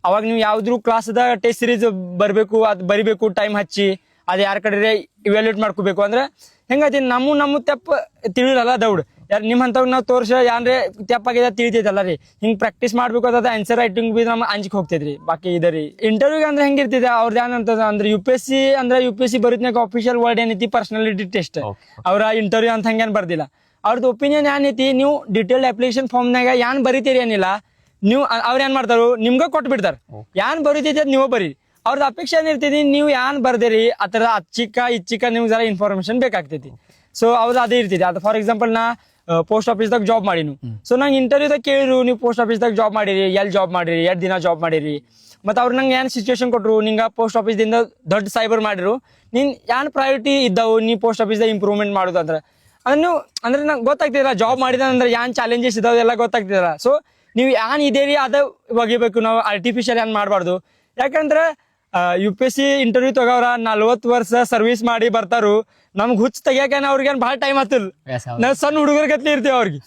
[SPEAKER 1] ಅವಾಗ ನೀವು ಯಾವ್ದು ಕ್ಲಾಸ್ದ ಟೆಸ್ಟ್ ಸೀರೀಸ್ ಬರಬೇಕು, ಅದು ಬರಿಬೇಕು, ಟೈಮ್ ಹಚ್ಚಿ ಅದು ಯಾರ ಕಡೆ ಇವ್ಯಾಲ್ಯೂಟ್ ಮಾಡ್ಕೋಬೇಕು. ಅಂದ್ರೆ ಹೆಂಗೈತಿ, ನಮ್ಮ ತಪ್ಪು ತಿಳಿರಲ್ಲ ದೌಡ್ ಯಾರು ನಿಮ್ಮ ಅಂಥವ್ ನಾವು ತೋರ್ಸ ಯಾನ್ರೆ ತೆಪ್ಪಾಗಿದೆ ತಿಳಿತೈತಲ್ಲ ರೀ. ಹಿಂಗೆ ಪ್ರಾಕ್ಟೀಸ್ ಮಾಡ್ಬೇಕು ಅದ ಆನ್ಸರ್ ರೈಟಿಂಗ್ ಬಿ ನಮ್ಮ ಅಂಜಿಕೆ ಹೋಗ್ತೈತ್ರಿ. ಬಾಕಿ ಇದರಿ ಇಂಟರ್ವ್ಯೂಗೆ ಅಂದ್ರೆ ಹೆಂಗಿರ್ತಿದೆ ಅವ್ರದ್ದು ಏನಂತದ ಅಂದ್ರೆ UPSC ಬರೀತ್ನಾಗ ಆಫಿಷಿಯಲ್ ವರ್ಡ್ ಏನೈತಿ ಪರ್ಸನಾಲಿಟಿ ಟೆಸ್ಟ್. ಅವ್ರ ಇಂಟರ್ವ್ಯೂ ಅಂತ ಹಂಗೇನು ಬರ್ದಿಲ್ಲ. ಅವ್ರದ್ದು ಒಪಿನಿಯನ್ ಏನೈತಿ, ನೀವು ಡಿಟೇಲ್ಡ್ ಅಪ್ಲಿಕೇಶನ್ ಫಾರ್ಮ್ನಾಗ ಏನ್ ಬರೀತೀರಿ ಏನಿಲ್ಲ, ನೀವು ಅವ್ರು ಏನ್ ಮಾಡ್ತಾರು ನಿಮ್ಗೆ ಕೊಟ್ಬಿಡ್ತಾರೆ. ಏನ್ ಬರೀತೈತಿ ಅದು ನೀವು ಬರೀ. ಅವ್ರದ್ದು ಅಪೇಕ್ಷೆ ಏನಿರ್ತೈತಿ, ನೀವು ಏನ್ ಬರ್ದಿರಿ ಆ ಥರ ಇಚ್ಚಿಕ ನಿಮ್ಗೆ ಜರ ಇನ್ಫಾರ್ಮೇಶನ್ ಬೇಕಾಗ್ತೈತಿ. ಸೊ ಅವ್ರದ್ದು ಅದೇ ಇರ್ತೈತಿ. ಅದು ಫಾರ್ ಎಕ್ಸಾಂಪಲ್ ನಾ ಪೋಸ್ಟ್ ಆಫೀಸ್ದಾಗ ಜಾಬ್ ಮಾಡಿನು. ಸೊ ನಂಗೆ ಇಂಟರ್ವ್ಯೂದಾಗ ಕೇಳಿರು, ನೀವು ಪೋಸ್ಟ್ ಆಫೀಸ್ದಾಗ ಜಾಬ್ ಮಾಡಿರಿ, ಎಲ್ಲಿ ಜಾಬ್ ಮಾಡಿರಿ, 2 ದಿನ ಜಾಬ್ ಮಾಡಿರಿ. ಮತ್ತು ಅವ್ರು ನಂಗೆ ಏನು ಸಿಚುವೇಶನ್ ಕೊಟ್ಟರು, ನಿಂಗೆ ಪೋಸ್ಟ್ ಆಫೀಸ್ದಿಂದ ದೊಡ್ಡ ಸೈಬರ್ ಮಾಡಿರು, ನೀನು ಏನು ಪ್ರಯಾರಿಟಿ ಇದ್ದಾವು ನೀ ಪೋಸ್ಟ್ ಆಫೀಸ್ದಾಗ ಇಂಪ್ರೂವ್ಮೆಂಟ್ ಮಾಡೋದು ಅಂದ್ರೆ ನೀವು ಅಂದ್ರೆ ನಂಗೆ ಗೊತ್ತಾಗ್ತಿಲ್ಲ. ಜಾಬ್ ಮಾಡಿದ ಅಂದ್ರೆ ಏನು ಚಾಲೆಂಜಸ್ ಇದಾವೆ ಎಲ್ಲ ಗೊತ್ತಾಗ್ತಿಲ್ಲ. ಸೊ ನೀವು ಏನು ಇದೇರಿ ಅದ ಒಗಿಬೇಕು. ನಾವು ಆರ್ಟಿಫಿಷಿಯಲ್ ಏನು ಮಾಡಬಾರ್ದು. ಯಾಕಂದ್ರೆ UPSC ಇಂಟರ್ವ್ಯೂ ತಗೋರ 40 ವರ್ಷ ಸರ್ವಿಸ್ ಮಾಡಿ ಬರ್ತಾರು. ನಮ್ಗೆ ಹುಚ್ಚ ತೆಗಿಯಾಕೇನ ಅವ್ರಿಗೇನು ಭಾಳ ಟೈಮ್ ಆತಲ್ಲ. ನಾವು ಸಣ್ಣ ಹುಡುಗರ ಗತ್ಲಿ ಇರ್ತೀವಿ ಅವ್ರಿಗೆ.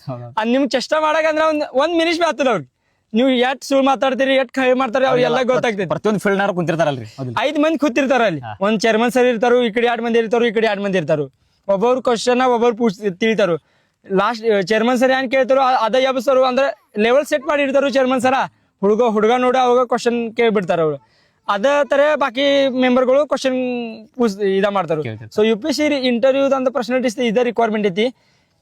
[SPEAKER 1] ನಿಮ್ಗೆ ಚೆಷ್ಟ ಮಾಡಕಂದ್ರೆ ಒಂದ್ ಮಿನಿಟ್ ಬಿ ಆತದ ಅವ್ರಿಗೆ. ನೀವು ಎಷ್ಟ್ ಸುಳ್ಳು ಮಾತಾಡ್ತೀರಿ, ಎಷ್ಟ್ ಕೈ ಮಾಡ್ತಾರೆ ಅವ್ರಿಗೆಲ್ಲ ಗೊತ್ತಾಗ್ತೈತಿ.
[SPEAKER 2] ಪ್ರತಿಯೊಂದು ಫೀಲ್ಡ್ ನಾರು ಕುಂತಿರ್ತಾರಲ್ರಿ,
[SPEAKER 1] 5 ಮಂದಿ ಕೂತಿರ್ತಾರ ಅಲ್ಲಿ. ಒಂದ್ ಚೇರ್ಮನ್ ಸರ್ ಇರ್ತಾರು, ಈ ಕಡೆ 2 ಮಂದಿ ಇರ್ತಾರು, ಈ ಕಡೆ 2 ಮಂದಿ ಇರ್ತಾರು. ಒಬ್ಬೊಬ್ರು ಕ್ವಶನ್ ಒಬ್ಬೊಬ್ರು ತಿಳಿತಾರು. ಲಾಸ್ಟ್ ಚೇರ್ಮನ್ ಸರ್ ಏನ್ ಕೇಳ್ತಾರೋ ಅದ ಎಬ್ಸರು ಅಂದ್ರೆ ಲೆವೆಲ್ ಸೆಟ್ ಮಾಡಿ ಇರ್ತಾರೋ ಚೇರ್ಮನ್ ಸರ ಹುಡುಗ ನೋಡಿ ಅವಾಗ ಕ್ವಶನ್ ಕೇಳ್ಬಿಡ್ತಾರ ಅವ್ರು ಅದ ತರ ಬಾಕಿ ಮೆಂಬರ್ಗಳು ಕ್ವಶನ್ ಇದ ಮಾಡ್ತಾರ. ಸೊ UPSC ಇಂಟರ್ವ್ಯೂ ಅಂತ ಪರ್ಸನಾಲಿಟೀಸ್ ಇದ ರಿಕ್ವೈರ್ಮೆಂಟ್ ಐತಿ.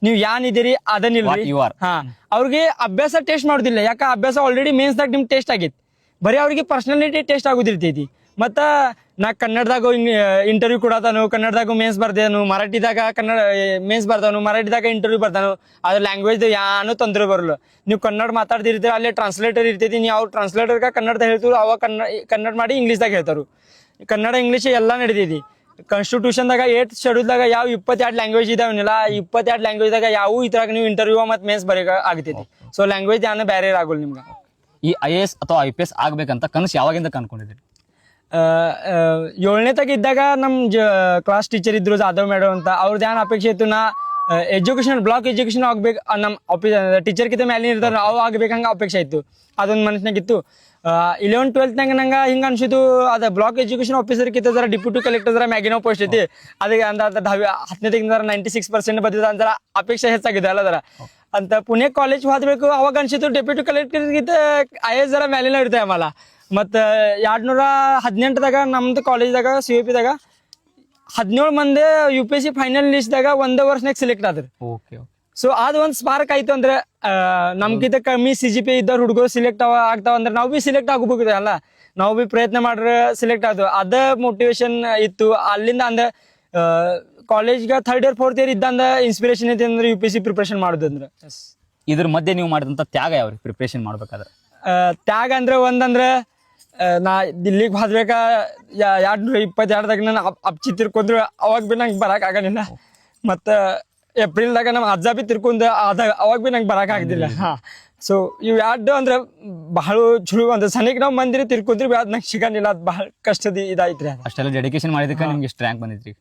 [SPEAKER 1] ನೀವು ಯಾನ್ ಇದೀರಿ ಅದನ್ನಿಲ್ರಿ. ಹಾ, ಅವ್ರಿಗೆ ಅಭ್ಯಾಸ ಟೆಸ್ಟ್ ಮಾಡುದಿಲ್ಲ. ಯಾಕ ಅಭ್ಯಾಸ ಆಲ್ರೆಡಿ ಮೇನ್ಸ್ ದಾಗ ನಿಮ್ ಟೆಸ್ಟ್ ಆಗೈತಿ. ಬರೀ ಅವ್ರಿಗೆ ಪರ್ಸನಾಲಿಟಿ ಟೆಸ್ಟ್ ಆಗುದಿರ್ತೈತಿ. ಮತ್ತ ನಾ ಕನ್ನಡದಾಗ ಇಂಟರ್ವ್ಯೂ ಕೊಡತಾನು, ಕನ್ನಡದಾಗ ಮೇನ್ಸ್ ಬರ್ದೇನು, ಮರಾಠಿದಾಗ ಕನ್ನಡ ಮೇನ್ಸ್ ಬರ್ತಾನು, ಮರಾಠಿದಾಗ ಇಂಟರ್ವ್ಯೂ ಬರ್ತಾನು. ಅದ್ರ ಲ್ಯಾಂಗ್ವೇಜ್ ಯಾನು ತೊಂದರೆ ಬರಲ್ಲ. ನೀವು ಕನ್ನಡ ಮಾತಾಡ್ತಿರ್ತೀರ, ಅಲ್ಲೇ ಟ್ರಾನ್ಸ್ಲೇಟರ್ ಇರ್ತೈತಿ. ನೀವು ಅವ್ರು ಟ್ರಾನ್ಸ್ಲೇಟರ್ಗ ಕನ್ನಡದಾಗ ಹೇಳ್ತೀವಿ, ಅವಾಗ ಕನ್ನಡ ಮಾಡಿ ಇಂಗ್ಲೀಷ್ದಾಗ ಹೇಳ್ತಾರು. ಕನ್ನಡ ಇಂಗ್ಲೀಷ್ ಎಲ್ಲ ನಡೀತೈತಿ. ಕಾನ್ಸ್ಟಿಟ್ಯೂಷನ್ದಾಗ 8th ಶೆಡ್ಯೂಲ್ದಾಗ ಯಾವ 22 ಲ್ಯಾಂಗ್ವೇಜ್ ಇದಾವನಿಲ್ಲ, 22 ಲ್ಯಾಂಗ್ವೇಜ್ದಾಗ ಯಾವ ಇದ್ರಾಗ ನೀವು ಇಂಟರ್ವ್ಯೂ ಮತ್ತು ಮೇನ್ಸ್ ಬರೀ ಆಗ್ತೈತಿ. ಸೊ ಲ್ಯಾಂಗ್ವೇಜ್ ಯಾನು ಬೇರೆ ಆಗೋಲ್ಲ ನಿಮ್ಗೆ.
[SPEAKER 2] ಈ IAS ಅಥವಾ IPS ಆಗ್ಬೇಕಂತ ಕನಸು ಯಾವಾಗಿಂದ ಕಂಡ್ಕೊಂಡಿದ್ದೀರಿ?
[SPEAKER 1] 7ನೇ ತಗ ಇದ್ದಾಗ ನಮ್ಮ ಕ್ಲಾಸ್ ಟೀಚರ್ ಇದ್ರು ಜಾಧವ್ ಮೇಡಮ್ ಅಂತ. ಅವ್ರದ್ದು ಏನು ಅಪೇಕ್ಷೆ ಇತ್ತು, ನಾ ಎಜುಕೇಶನ್ ಬ್ಲಾಕ್ ಎಜುಕೇಶನ್ ಆಗ್ಬೇಕು, ನಮ್ಮ ಟೀಚರ್ ಕಿಂತ ಮೇಲೆ ಇರ್ತಾರೆ ಅವು ಆಗ್ಬೇಕು ಹಂಗೆ ಅಪೇಕ್ಷೆ ಇತ್ತು. ಅದೊಂದು ಮನಸ್ಸಿನಾಗಿತ್ತು. 11th 12th ನಂಗೆ ಹಿಂಗೆ ಅನ್ಸಿತ್ತು, ಅದು ಬ್ಲಾಕ್ ಎಜುಕೇಶನ್ ಆಫೀಸರ್ ಕಿತ್ತದ್ರ ಡಿಪ್ಯೂಟಿ ಕಲೆಕ್ಟರ್ ಮ್ಯಾಗಿನೋ ಪೋಸ್ಟ್ ಐತಿ. ಅದಕ್ಕೆ ಅಂದ 10ನೇ ತೆಗಿದಾರ 96% ಬಂದಿದ ಅಂತಾರ ಅಪೇಕ್ಷೆ ಹೆಚ್ಚಾಗಿದೆ ಅಲ್ಲದರ ಅಂತ. ಪುಣೆ ಕಾಲೇಜ್ ಹೋದ್ಬೇಕು, ಅವಾಗ ಅನ್ಸಿತ್ತು ಡೆಪ್ಯೂಟಿ ಕಲೆಕ್ಟರ್ಗಿಂತ IAS ಜರ ಮೇಲಿನ ಇರ್ತೇವೆ ಆಮೇಲೆ. ಮತ್ತು 218ದಾಗ ನಮ್ದು ಕಾಲೇಜ್ದಾಗ CUP ದಾಗ 17 ಮಂದಿ UPSC ಫೈನಲ್ ಲಿಸ್ಟ್ದಾಗ 1 ವರ್ಷನಾಗ ಸೆಲೆಕ್ಟ್ ಆದ್ರು. ಸೊ ಅದು ಒಂದು ಸ್ಪಾರ್ಕ್ ಆಯ್ತು. ಅಂದ್ರೆ ನಮ್ಗಿಂತ ಕಮ್ಮಿ CGP ಇದ್ದವ್ರು ಹುಡುಗರು ಸಿಲೆಕ್ಟ್ ಆಗ್ತಾವ ಅಂದ್ರೆ ನಾವು ಬಿ ಸಿಲೆಕ್ಟ್ ಆಗಬೇಕು ಅಲ್ಲ, ನಾವು ಬಿ ಪ್ರಯತ್ನ ಮಾಡ್ರೆ ಸಿಲೆಕ್ಟ್ ಆದ್ವು. ಅದ ಮೋಟಿವೇಶನ್ ಇತ್ತು ಅಲ್ಲಿಂದ. ಅಂದ್ರೆ ಕಾಲೇಜ್ಗೆ 3rd year 4th year ಇದ್ದಂದ inspiration ಐತಿ ಅಂದ್ರೆ UPSC ಪ್ರಿಪ್ರೇಷನ್ ಮಾಡುದು ಅಂದ್ರೆ.
[SPEAKER 2] ಇದ್ರ ಮಧ್ಯೆ ನೀವು ಮಾಡಿದಂತ ತ್ಯಾಗ ಯಾವ್ರಿ ಪ್ರಿಪ್ರೇಷನ್ ಮಾಡ್ಬೇಕಾದ್ರೆ?
[SPEAKER 1] ತ್ಯಾಗ ಅಂದ್ರೆ ಒಂದಂದ್ರೆ ನಾ ದಿಲ್ಲಿಗೆ ಹೋದ್ಬೇಕಾ 222ದಾಗ ನಾನು ಅಪ್ಚಿ ತಿರ್ಕೊಂಡ್ರು ಅವಾಗ ಬಿ ನಂಗೆ ಬರಕ್ ಆಗಲಿಲ್ಲ. ಮತ್ತು ಏಪ್ರಿಲ್ದಾಗ ನಮ್ಮ ಅಜ್ಜ ಬಿ ತಿರ್ಕೊಂಡು ಅವಾಗ ಬಿ ನಂಗೆ ಬರಕ್ ಆಗದಿಲ್ಲ. ಸೊ ಇವು 2 ಅಂದ್ರೆ ಬಹಳ ಚಲೋ ಅಂದ್ರೆ ಸನಿಕ್ ನಾವು ಮಂದಿರ ತಿರ್ಕೊಂಡ್ರಿ ಬಿ ಅದ್ ನಂಗೆ ಸಿಗಂಗಿಲ್ಲ. ಅದು ಬಹಳ ಕಷ್ಟದ ಇದಾಯ್ತ್ರಿ.
[SPEAKER 2] ಅಷ್ಟೆಲ್ಲ ಡೆಡಿಕೇಶನ್ ಮಾಡಿದಕ್ಕೆ ನಿಮ್ಗೆ ಎಷ್ಟು ರ್ಯಾಂಕ್ ಬಂದಿದ್ರಿ?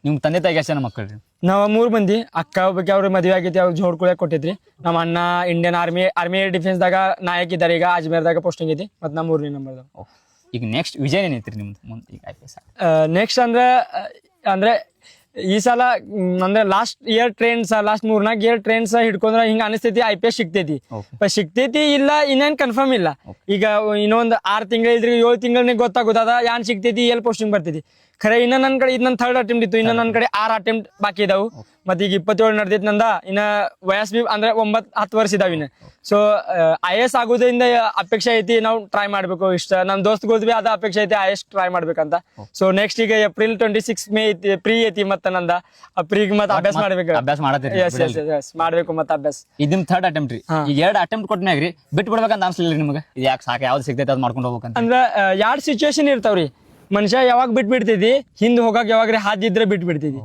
[SPEAKER 2] ನಿಮ್ಮ ತಂದೆ ತಾಯಿಗೆ ಎಷ್ಟು ಜನ ಮಕ್ಕಳ್ರಿ?
[SPEAKER 1] ನಾವು 3 ಮಂದಿ. ಅಕ್ಕ ಒಬ್ಬಕ್ಕೆ ಅವ್ರಿಗೆ ಮದುವೆ ಆಗೈತಿ, ಅವ್ರು ಜೋಡ್ಕೊಳಕ್ ಕೊಟ್ಟಿದ್ರಿ. ನಮ್ಮ ಅಣ್ಣ ಇಂಡಿಯನ್ ಆರ್ಮಿ ಡಿಫೆನ್ಸ್ದಾಗ ನಾಯಕ್ ಇದ್ದಾರೆ, ಈಗ ಅಜ್ಮೇರ್ದಾಗ ಪೋಸ್ಟಿಂಗ್ ಐತಿ. ಮತ್ತು ನಾ 3ನೇ ನಂಬರ್ದಾಗ.
[SPEAKER 2] ಈಗ ನೆಕ್ಸ್ಟ್ ವಿಷನ್ ಏನೈತ್ರಿ ನಿಮ್ದು ಮುಂದೆ? ಈಗ IPS
[SPEAKER 1] ನೆಕ್ಸ್ಟ್ ಅಂದ್ರೆ ಈ ಸಲ ಅಂದ್ರೆ ಲಾಸ್ಟ್ 3-4 ಇಯರ್ ಟ್ರೈನ್ಸ್ ಹಿಡ್ಕೊಂಡ್ರೆ ಹಿಂಗ ಅನಿಸ್ತೈತಿ IPS ಸಿಗ್ತೈತಿ ಇಲ್ಲ ಇನ್ನೇನ್ ಕನ್ಫರ್ಮ್ ಇಲ್ಲ. ಈಗ ಇನ್ನೊಂದು 6 ತಿಂಗಳ ಇದ್ರಿ 7 ತಿಂಗಳೇ ಗೊತ್ತಾಗುತ್ತದ ಯಾನ್ ಸಿಗ್ತೈತಿ, ಎಲ್ಲಿ ಪೋಸ್ಟಿಂಗ್ ಬರ್ತೈತಿ. ಖರೆ ಇನ್ನ ನನ್ನ ಕಡೆ ಇದು ನನ್ನ 3rd ಅಟೆಂಪ್ಟ್ ಇತ್ತು. ಇನ್ನ ನನ್ನ ಕಡೆ 6 ಅಟೆಂಪ್ಟ್ ಬಾಕಿ ಇದಾವು. ಮತ್ತೆ ಈಗ 27 ನಡೆದೈತಿ ನಂದ. ಇನ್ನ ವಯಸ್ಸು ಬಿ ಅಂದ್ರೆ 9-10 ವರ್ಷ ಇದಾವ ಇನ್ನ. ಸೊ IAS ಆಗೋದ್ರಿಂದ ಅಪೇಕ್ಷೆ ಐತಿ, ನಾವು ಟ್ರೈ ಮಾಡ್ಬೇಕು. ಇಷ್ಟ ನಮ್ಮ ದೋಸ್ತಗಳು ಬಿ ಅದ ಅಪೇಕ್ಷೆ ಐತಿ IAS ಟ್ರೈ ಮಾಡ್ಬೇಕಂತ. ಸೊ ನೆಕ್ಸ್ಟ್ ಈಗ ಏಪ್ರಿಲ್ 26 ಮೇ ಐತಿ, ಪ್ರೀ ಐತಿ. ಮತ್ತೆ ನಂದ ಪ್ರೀಗ್ ಮತ್ತೆ ಅಭ್ಯಾಸ ಮಾಡ್ಬೇಕು.
[SPEAKER 2] ಅಭ್ಯಾಸ ಮಾಡತ್ತೀರಿ?
[SPEAKER 1] ಮಾಡ್ಬೇಕು ಮತ್ತೆ ಅಭ್ಯಾಸ.
[SPEAKER 2] ಇದನ್ನ 3rd ಅಟೆಂಪ್ಟ್ ರೀ. ಈಗ 2 ಅಟೆಂಪ್ಟ್ ಕೊಟ್ಮ್ಯಾಗ್ರಿ ಬಿಟ್ಟು ಬಿಡ್ಬೇಕಂತ ಅನ್ಸಲಿಲ್ಲ ನಿಮ್ಗೆ? ಯಾಕೆ ಸಾಕು, ಯಾವ್ದು ಸಿಗ್ತೈತೆ ಅದು ಮಾಡ್ಕೊಂಡು ಹೋಗ್ಬೇಕಂತ? ಅಂದ್ರೆ
[SPEAKER 1] 2 ಸಿಚುವೇಶನ್ ಇರ್ತಾವ್ರಿ. ಮನುಷ್ಯ ಯಾವಾಗ ಬಿಟ್ಬಿಡ್ತೈತಿ, ಹಿಂದ್ ಹೋಗಾಕ ಯಾವಾಗ್ರಿ ಹಾದಿ ಇದ್ರೆ ಬಿಟ್ಬಿಡ್ತೈತಿ.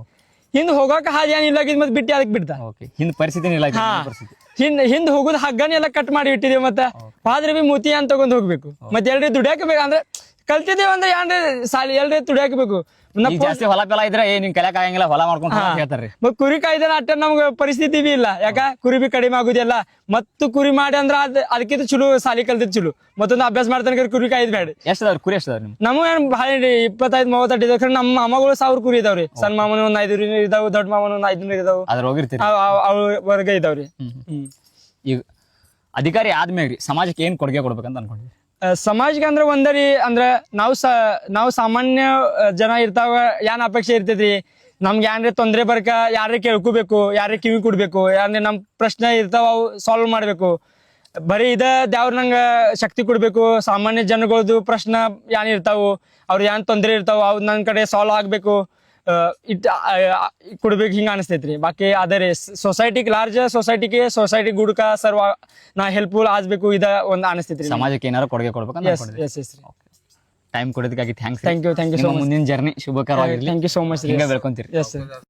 [SPEAKER 1] ಹಿಂದ್ ಹೋಗಾಕ ಹಾದಿ ಏನಿಲ್ಲ ಮತ್ತೆ ಬಿಟ್ಟು ಅದಕ್ಕೆ ಬಿಡ್ತಾ.
[SPEAKER 2] ಹಿಂದ್ ಪರಿಸ್ಥಿತಿ ಇಲ್ಲ.
[SPEAKER 1] ಹಿಂದ್ ಹೋಗುದ್ ಹಗ್ಗನೇ ಎಲ್ಲ ಕಟ್ ಮಾಡಿ ಇಟ್ಟಿದೀವಿ. ಮತ್ತೆ ಪಾದ್ರೆ ಬಿ ಮೂತಿ ಅಂತ ತಗೊಂಡ್ ಹೋಗ್ಬೇಕು. ಮತ್ತೆ ಎಲ್ರಿ ದುಡಿಯಾಕ ಬೇಕು ಅಂದ್ರೆ ಕಲ್ತಿದೀವಿ ಅಂದ್ರೆ ಏನ್ರಿ ಸಾಲಿ ಎಲ್ರಿ ದುಡಿಯಾಕಬೇಕು.
[SPEAKER 2] ಜಾಸ್ತಿ ಹೊಲ ಪೆಲ ಇದ್ರೆ ನಿಮ್ ಕಲಿಯಕ್ ಆಗಂಗಿಲ್ಲ, ಹೊಲ ಮಾಡ್ಕೊಂಡು ಹೇಳ್ತಾರ್ರಿ.
[SPEAKER 1] ಕುರಿ ಕಾಯ್ದಾರ ಅಟ್ಟ ನಮ್ಗೆ ಪರಿಸ್ಥಿತಿ ಬಿ ಇಲ್ಲ. ಯಾಕ ಕುರಿ ಬಿ ಕಡಿಮೆ ಆಗುದಿಲ್ಲ. ಮತ್ತು ಕುರಿ ಮಾಡಿ ಅಂದ್ರ ಅದಕ್ಕಿಂತ ಚಲೋ ಸಾಲಿ ಕಲ್ತಿದ್ ಚಲೋ. ಮತ್ತೊಂದು ಅಭ್ಯಾಸ ಮಾಡ್ತಾನೆ ಕುರಿ ಕಾಯ್ದ ಬೇಡ.
[SPEAKER 2] ಎಷ್ಟದಾವ್ರಿ ಕುರಿ? ಎಷ್ಟದಾವ್ರಿ ನಿಮ್?
[SPEAKER 1] ನಮಗ 25-30 ಇದಾವ. ನಮ್ಮ ಮಾಮಗಳು 1000 ಕುರಿ ಇದಾವ್ರಿ. ಸಣ್ಣ ಮಾಮನ ಒಂದು 500 ಇದಾವ್, ದೊಡ್ಡ ಮಾಮನ ಒಂದು 500 ಇದಾವ್.
[SPEAKER 2] ಅದ್ರ ಹೋಗಿರ್ತೀರಿ
[SPEAKER 1] ವರ್ಗ ಇದಾವ್ರಿ.
[SPEAKER 2] ಈಗ ಅಧಿಕಾರಿ ಆದ್ಮೇಲೆ ಸಮಾಜಕ್ಕೆ ಏನ್ ಕೊಡುಗೆ ಕೊಡ್ಬೇಕಂತ ಅನ್ಕೊಂಡ್ರಿ?
[SPEAKER 1] ಸಮಾಜಕ್ಕೆ ಅಂದ್ರೆ ಒಂದರಿ ಅಂದ್ರೆ ನಾವು ಸಾಮಾನ್ಯ ಜನ ಇರ್ತಾವ, ಏನ್ ಅಪೇಕ್ಷೆ ಇರ್ತೈತಿ ನಮ್ಗೆ ಏನ್ರೆ ತೊಂದ್ರೆ ಬರ್ಕ ಯಾರೇ ಕೇಳ್ಕೋಬೇಕು, ಯಾರೇ ಕಿವಿ ಕೊಡ್ಬೇಕು, ಯಾರೇ ನಮ್ ಪ್ರಶ್ನೆ ಇರ್ತಾವ ಅವು ಸಾಲ್ವ್ ಮಾಡ್ಬೇಕು. ಬರೀ ದೇವ್ರ ನಂಗ ಶಕ್ತಿ ಕೊಡ್ಬೇಕು. ಸಾಮಾನ್ಯ ಜನಗಳದ್ದು ಪ್ರಶ್ನೆ ಏನ್ ಇರ್ತಾವು, ಅವ್ರ ಏನ್ ತೊಂದ್ರೆ ಇರ್ತಾವ ಅವ್ ನನ್ ಕಡೆ ಸಾಲ್ವ್ ಆಗ್ಬೇಕು, ಕೊಡ್ಬೇಕು ಹಿಂಗ ಅನಿಸ್ತೈತ್ರಿ. ಬಾಕಿ ಅದೇ ಸೊಸೈಟಿಗೆ ಲಾರ್ಜ್ ಸೊಸೈಟಿ ಗುಡ್ಕ ಸರ್ವ ನಾ ಹೆಲ್ಪ್ಫುಲ್ ಆಗ್ಬೇಕು. ಇದ ಒಂದು ಅನಿಸ್ತೈತ್ರಿ.
[SPEAKER 2] ಸಮಾಜಕ್ಕೆ ಏನಾರು ಕೊಡುಗೆ ಕೊಡ್ಬೇಕು. ಟೈಮ್ ಕೊಡೋದಕ್ಕಾಗಿ thanks.
[SPEAKER 1] Thank you so much.
[SPEAKER 2] ಮುಂದಿನ ಜರ್ನಿ ಶುಭಕರವಾಗಿರ್ಲಿ.
[SPEAKER 1] Thank you so much.
[SPEAKER 2] ಹಿಂಗೆ ಬೆಳ್ಕೊಂತೀರಿ.
[SPEAKER 1] Yes sir.